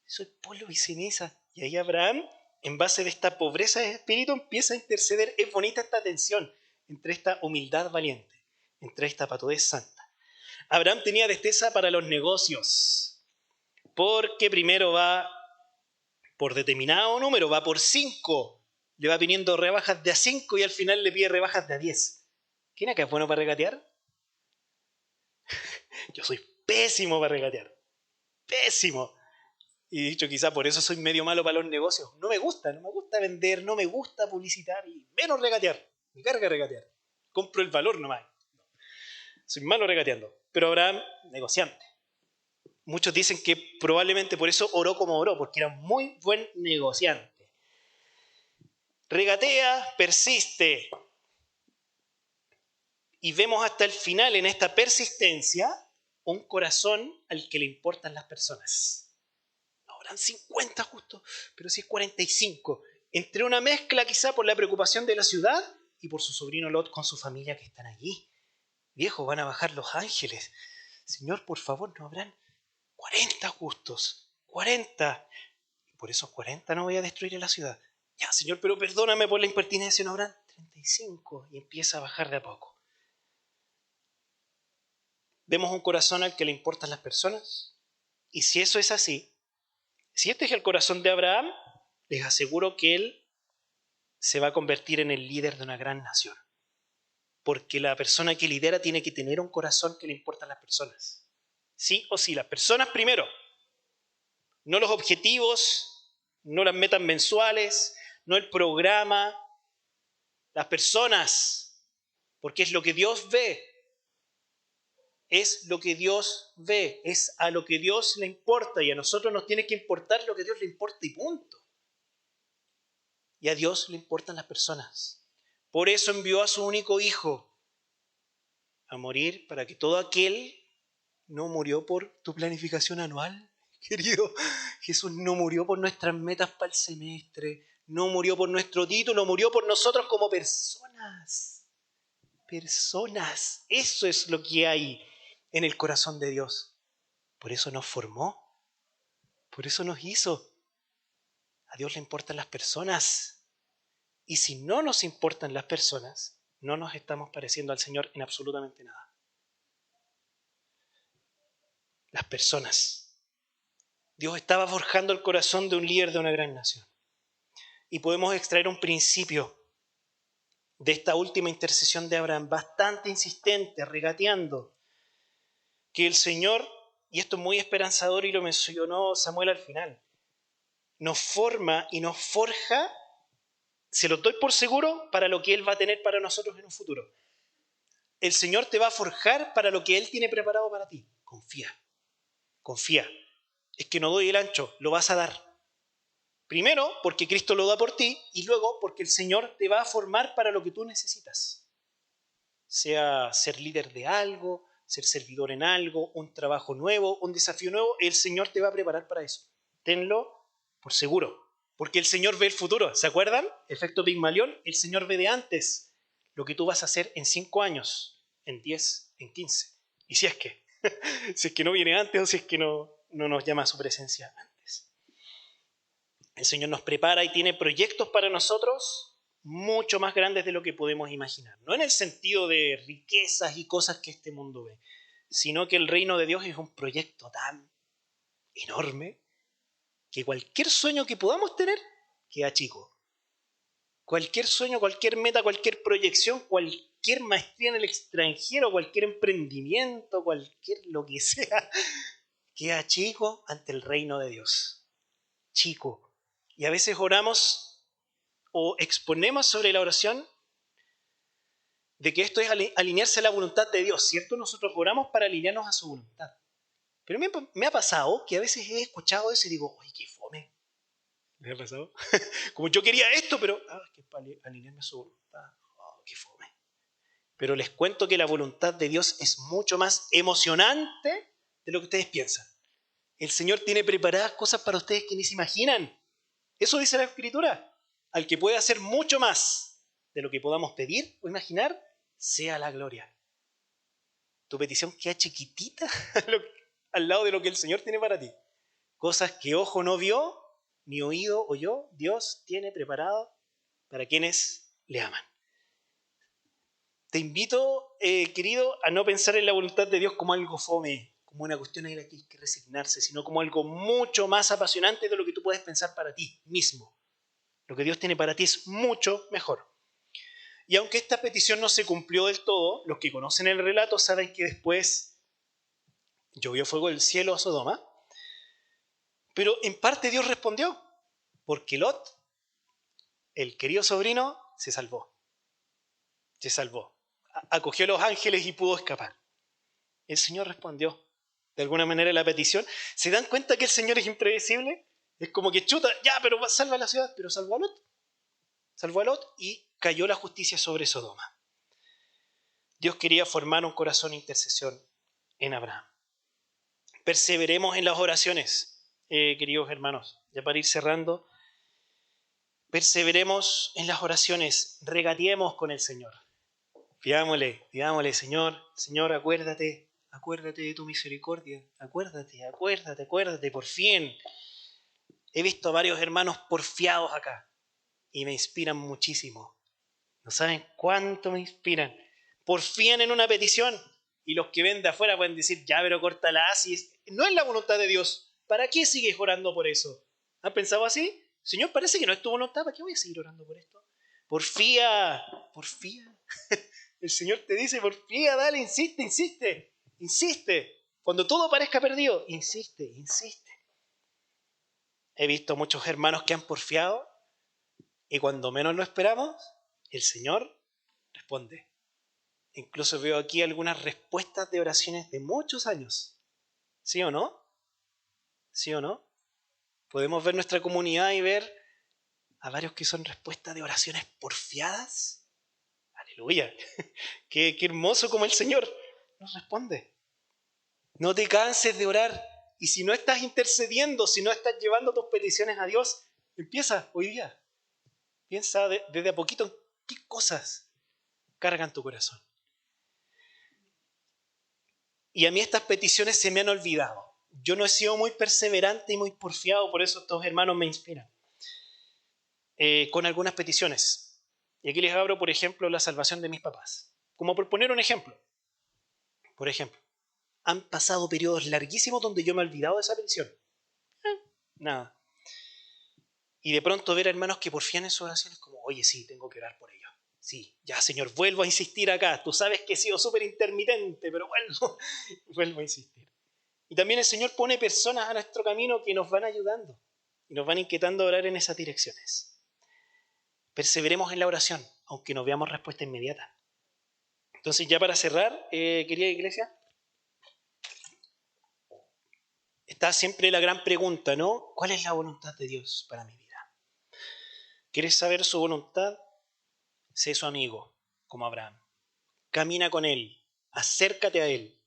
Speaker 1: Soy polvo y ceniza. Y ahí Abraham, en base de esta pobreza de espíritu, empieza a interceder. Es bonita esta tensión entre esta humildad valiente, entre esta patudez santa. Abraham tenía destreza para los negocios, porque primero va por determinado número, va por 5, le va pidiendo rebajas de a 5 y al final le pide rebajas de a 10. ¿Quién acá es bueno para regatear? Yo soy pésimo para regatear, pésimo. Y dicho, quizá por eso soy medio malo para los negocios. No me gusta vender, no me gusta publicitar y menos regatear. Me carga regatear. Compro el valor nomás. Soy malo regateando. Pero Abraham, negociante. Muchos dicen que probablemente por eso oró como oró, porque era un muy buen negociante. Regatea, persiste. Y vemos hasta el final en esta persistencia un corazón al que le importan las personas. 50 justo, pero si es 45. Entre una mezcla quizá por la preocupación de la ciudad y por su sobrino Lot con su familia que están allí. Viejo, van a bajar los ángeles. Señor, por favor, no habrán 40 justos. 40. Y por esos 40 no voy a destruir la ciudad. Ya, Señor, pero perdóname por la impertinencia, no habrán 35. Y empieza a bajar de a poco. Vemos un corazón al que le importan las personas. Y si eso es así, si este es el corazón de Abraham, les aseguro que él se va a convertir en el líder de una gran nación. Porque la persona que lidera tiene que tener un corazón que le importan las personas. Sí o sí, las personas primero. No los objetivos, no las metas mensuales, no el programa. Las personas, porque es lo que Dios ve. es lo que Dios ve, es a lo que Dios le importa, y a nosotros nos tiene que importar lo que a Dios le importa y punto. Y a Dios le importan las personas. Por eso envió a su único hijo a morir, para que todo aquel no murió por tu planificación anual, querido. Jesús no murió por nuestras metas para el semestre, no murió por nuestro título, murió por nosotros como personas. Personas. Eso es lo que hay en el corazón de Dios. Por eso nos formó, por eso nos hizo. A Dios le importan las personas. Y si no nos importan las personas, no nos estamos pareciendo al Señor en absolutamente nada. Las personas. Dios estaba forjando el corazón de un líder de una gran nación. Y podemos extraer un principio de esta última intercesión de Abraham, bastante insistente, regateando, que el Señor, y esto es muy esperanzador y lo mencionó Samuel al final, nos forma y nos forja, se lo doy por seguro, para lo que Él va a tener para nosotros en un futuro. El Señor te va a forjar para lo que Él tiene preparado para ti. Confía, confía. Es que no doy el ancho, lo vas a dar. Primero, porque Cristo lo da por ti, y luego porque el Señor te va a formar para lo que tú necesitas. Sea ser líder de algo, ser servidor en algo, un trabajo nuevo, un desafío nuevo, el Señor te va a preparar para eso. Tenlo por seguro. Porque el Señor ve el futuro. ¿Se acuerdan? Efecto Pigmalión. El Señor ve de antes lo que tú vas a hacer en 5 años, en 10, en 15. Y si es que, si es que no viene antes o si es que no nos llama a su presencia antes. El Señor nos prepara y tiene proyectos para nosotros mucho más grandes de lo que podemos imaginar. No en el sentido de riquezas y cosas que este mundo ve, sino que el reino de Dios es un proyecto tan enorme que cualquier sueño que podamos tener queda chico. Cualquier sueño, cualquier meta, cualquier proyección, cualquier maestría en el extranjero, cualquier emprendimiento, cualquier lo que sea, queda chico ante el reino de Dios. Chico. Y a veces oramos o exponemos sobre la oración de que esto es alinearse a la voluntad de Dios, ¿cierto? Nosotros oramos para alinearnos a su voluntad. Pero me ha pasado que a veces he escuchado eso y digo, oye, qué fome. ¿Me ha pasado? Como yo quería esto, pero es que es para alinearme a su voluntad. Oh, qué fome. Pero les cuento que la voluntad de Dios es mucho más emocionante de lo que ustedes piensan. El Señor tiene preparadas cosas para ustedes que ni se imaginan. Eso dice la Escritura. Al que puede hacer mucho más de lo que podamos pedir o imaginar, sea la gloria. Tu petición queda chiquitita al lado de lo que el Señor tiene para ti. Cosas que ojo no vio, ni oído oyó, Dios tiene preparado para quienes le aman. Te invito, querido, a no pensar en la voluntad de Dios como algo fome, como una cuestión en la que hay que resignarse, sino como algo mucho más apasionante de lo que tú puedes pensar para ti mismo. Lo que Dios tiene para ti es mucho mejor. Y aunque esta petición no se cumplió del todo, los que conocen el relato saben que después llovió fuego del cielo a Sodoma, pero en parte Dios respondió, porque Lot, el querido sobrino, se salvó. Se salvó. Acogió a los ángeles y pudo escapar. El Señor respondió de alguna manera la petición. ¿Se dan cuenta que el Señor es impredecible? Es como que chuta, ya, pero salva la ciudad, pero salvó a Lot. Salvó a Lot y cayó la justicia sobre Sodoma. Dios quería formar un corazón de intercesión en Abraham. Perseveremos en las oraciones, queridos hermanos. Ya para ir cerrando, perseveremos en las oraciones, regateemos con el Señor. Pidámosle, Señor, acuérdate de tu misericordia, acuérdate, por fin. He visto a varios hermanos porfiados acá y me inspiran muchísimo. No saben cuánto me inspiran. Porfían en una petición y los que ven de afuera pueden decir, ya, pero córtala así. No es la voluntad de Dios. ¿Para qué sigues orando por eso? ¿Han pensado así? Señor, parece que no es tu voluntad. ¿Para qué voy a seguir orando por esto? Porfía. El Señor te dice, porfía, dale, insiste. Cuando todo parezca perdido, insiste. He visto muchos hermanos que han porfiado y cuando menos lo esperamos, el Señor responde. Incluso veo aquí algunas respuestas de oraciones de muchos años. ¿Sí o no? ¿Sí o no? Podemos ver nuestra comunidad y ver a varios que son respuestas de oraciones porfiadas. Aleluya. Qué hermoso como el Señor nos responde. No te canses de orar. Y si no estás intercediendo, si no estás llevando tus peticiones a Dios, empieza hoy día. Piensa desde a poquito en qué cosas cargan tu corazón. Y a mí estas peticiones se me han olvidado. Yo no he sido muy perseverante y muy porfiado, por eso estos hermanos me inspiran. Con algunas peticiones. Y aquí les abro, por ejemplo, la salvación de mis papás. Como por poner un ejemplo. Por ejemplo, han pasado periodos larguísimos donde yo me he olvidado de esa petición. Nada. Y de pronto ver a hermanos que porfían en sus oraciones como, oye, sí, tengo que orar por ellos. Sí, ya Señor, vuelvo a insistir acá. Tú sabes que he sido súper intermitente, pero vuelvo a insistir. Y también el Señor pone personas a nuestro camino que nos van ayudando y nos van inquietando a orar en esas direcciones. Perseveremos en la oración, aunque no veamos respuesta inmediata. Entonces, ya para cerrar, querida iglesia, está siempre la gran pregunta, ¿no? ¿Cuál es la voluntad de Dios para mi vida? ¿Quieres saber su voluntad? Sé su amigo, como Abraham. Camina con él, acércate a él,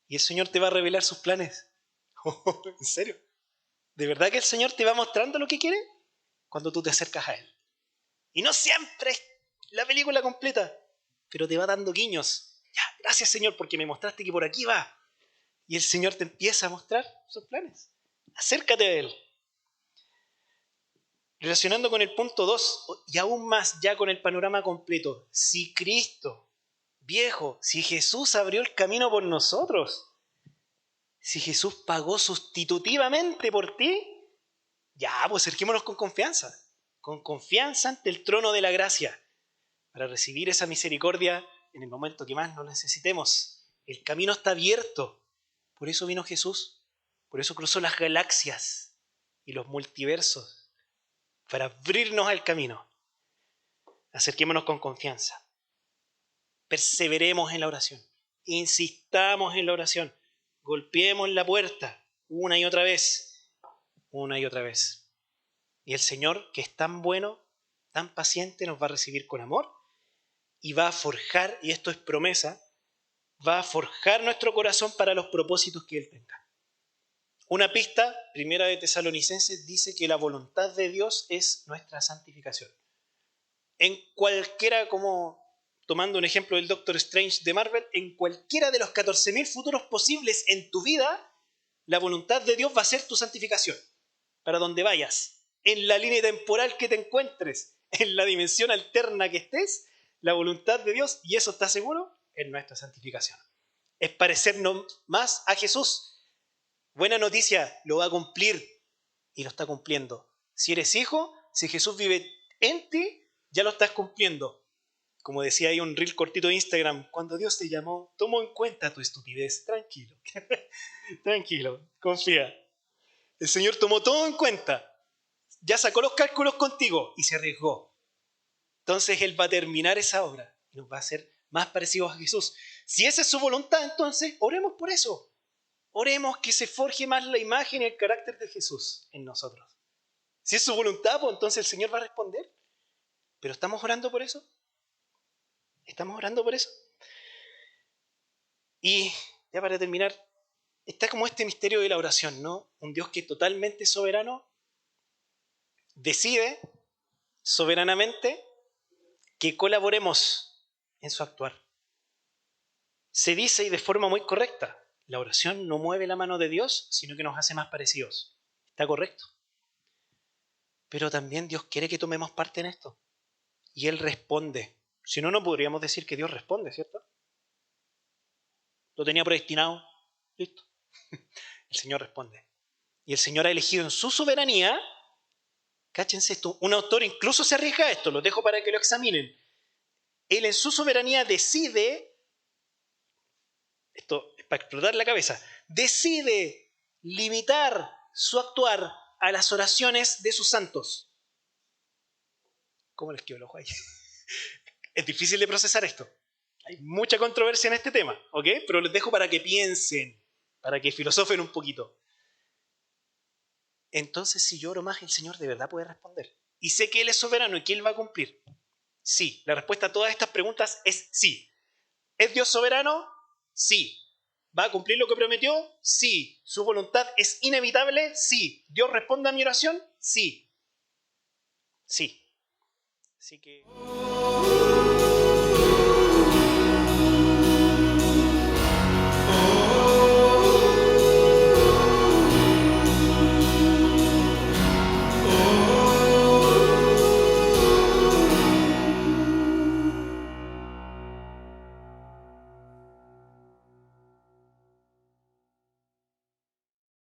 Speaker 1: y el Señor te va a revelar sus planes. ¿En serio? ¿De verdad que el Señor te va mostrando lo que quiere? Cuando tú te acercas a él. Y no siempre es la película completa, pero te va dando guiños. Ya, gracias Señor porque me mostraste que por aquí va. Y el Señor te empieza a mostrar sus planes. Acércate a él. Relacionando con el punto 2 y aún más ya con el panorama completo. Si Cristo, viejo, si Jesús abrió el camino por nosotros, si Jesús pagó sustitutivamente por ti, ya, pues acerquémonos con confianza ante el trono de la gracia, para recibir esa misericordia en el momento que más lo necesitemos. El camino está abierto. Por eso vino Jesús. Por eso cruzó las galaxias y los multiversos, para abrirnos al camino. Acerquémonos con confianza. Perseveremos en la oración. Insistamos en la oración. Golpeemos la puerta una y otra vez. Una y otra vez. Y el Señor, que es tan bueno, tan paciente, nos va a recibir con amor y va a forjar, y esto es promesa, va a forjar nuestro corazón para los propósitos que Él tenga. Una pista, primera de Tesalonicenses, dice que la voluntad de Dios es nuestra santificación. En cualquiera, como tomando un ejemplo del Doctor Strange de Marvel, en cualquiera de los 14.000 futuros posibles en tu vida, la voluntad de Dios va a ser tu santificación. Para donde vayas, en la línea temporal que te encuentres, en la dimensión alterna que estés, la voluntad de Dios, y eso está seguro, es nuestra santificación. Es parecernos más a Jesús. Buena noticia, lo va a cumplir y lo está cumpliendo. Si eres hijo, si Jesús vive en ti, ya lo estás cumpliendo. Como decía ahí un reel cortito de Instagram, cuando Dios te llamó, tomó en cuenta tu estupidez. Tranquilo, tranquilo, confía. El Señor tomó todo en cuenta. Ya sacó los cálculos contigo y se arriesgó. Entonces Él va a terminar esa obra y nos va a hacer más parecidos a Jesús. Si esa es su voluntad, entonces oremos por eso. Oremos que se forje más la imagen y el carácter de Jesús en nosotros. Si es su voluntad, pues entonces el Señor va a responder. ¿Pero estamos orando por eso? ¿Estamos orando por eso? Y ya para terminar, está como este misterio de la oración, ¿no? Un Dios que es totalmente soberano decide soberanamente que colaboremos en su actuar. Se dice, y de forma muy correcta, la oración no mueve la mano de Dios, sino que nos hace más parecidos. Está correcto. Pero también Dios quiere que tomemos parte en esto. Y Él responde. Si no, no podríamos decir que Dios responde, ¿cierto? Lo tenía predestinado. Listo. El Señor responde. Y el Señor ha elegido en su soberanía, cáchense esto, un autor incluso se arriesga a esto, lo dejo para que lo examinen. Él en su soberanía decide, esto es para explotar la cabeza, decide limitar su actuar a las oraciones de sus santos. ¿Cómo les quedó el ojo ahí? Es difícil de procesar esto. Hay mucha controversia en este tema, ¿ok? Pero les dejo para que piensen, para que filosofen un poquito. Entonces, si yo oro más, el Señor de verdad puede responder. Y sé que Él es soberano y que Él va a cumplir. Sí, la respuesta a todas estas preguntas es sí. ¿Es Dios soberano? Sí. ¿Va a cumplir lo que prometió? Sí. ¿Su voluntad es inevitable? Sí. ¿Dios responde a mi oración? Sí. Sí. Así que...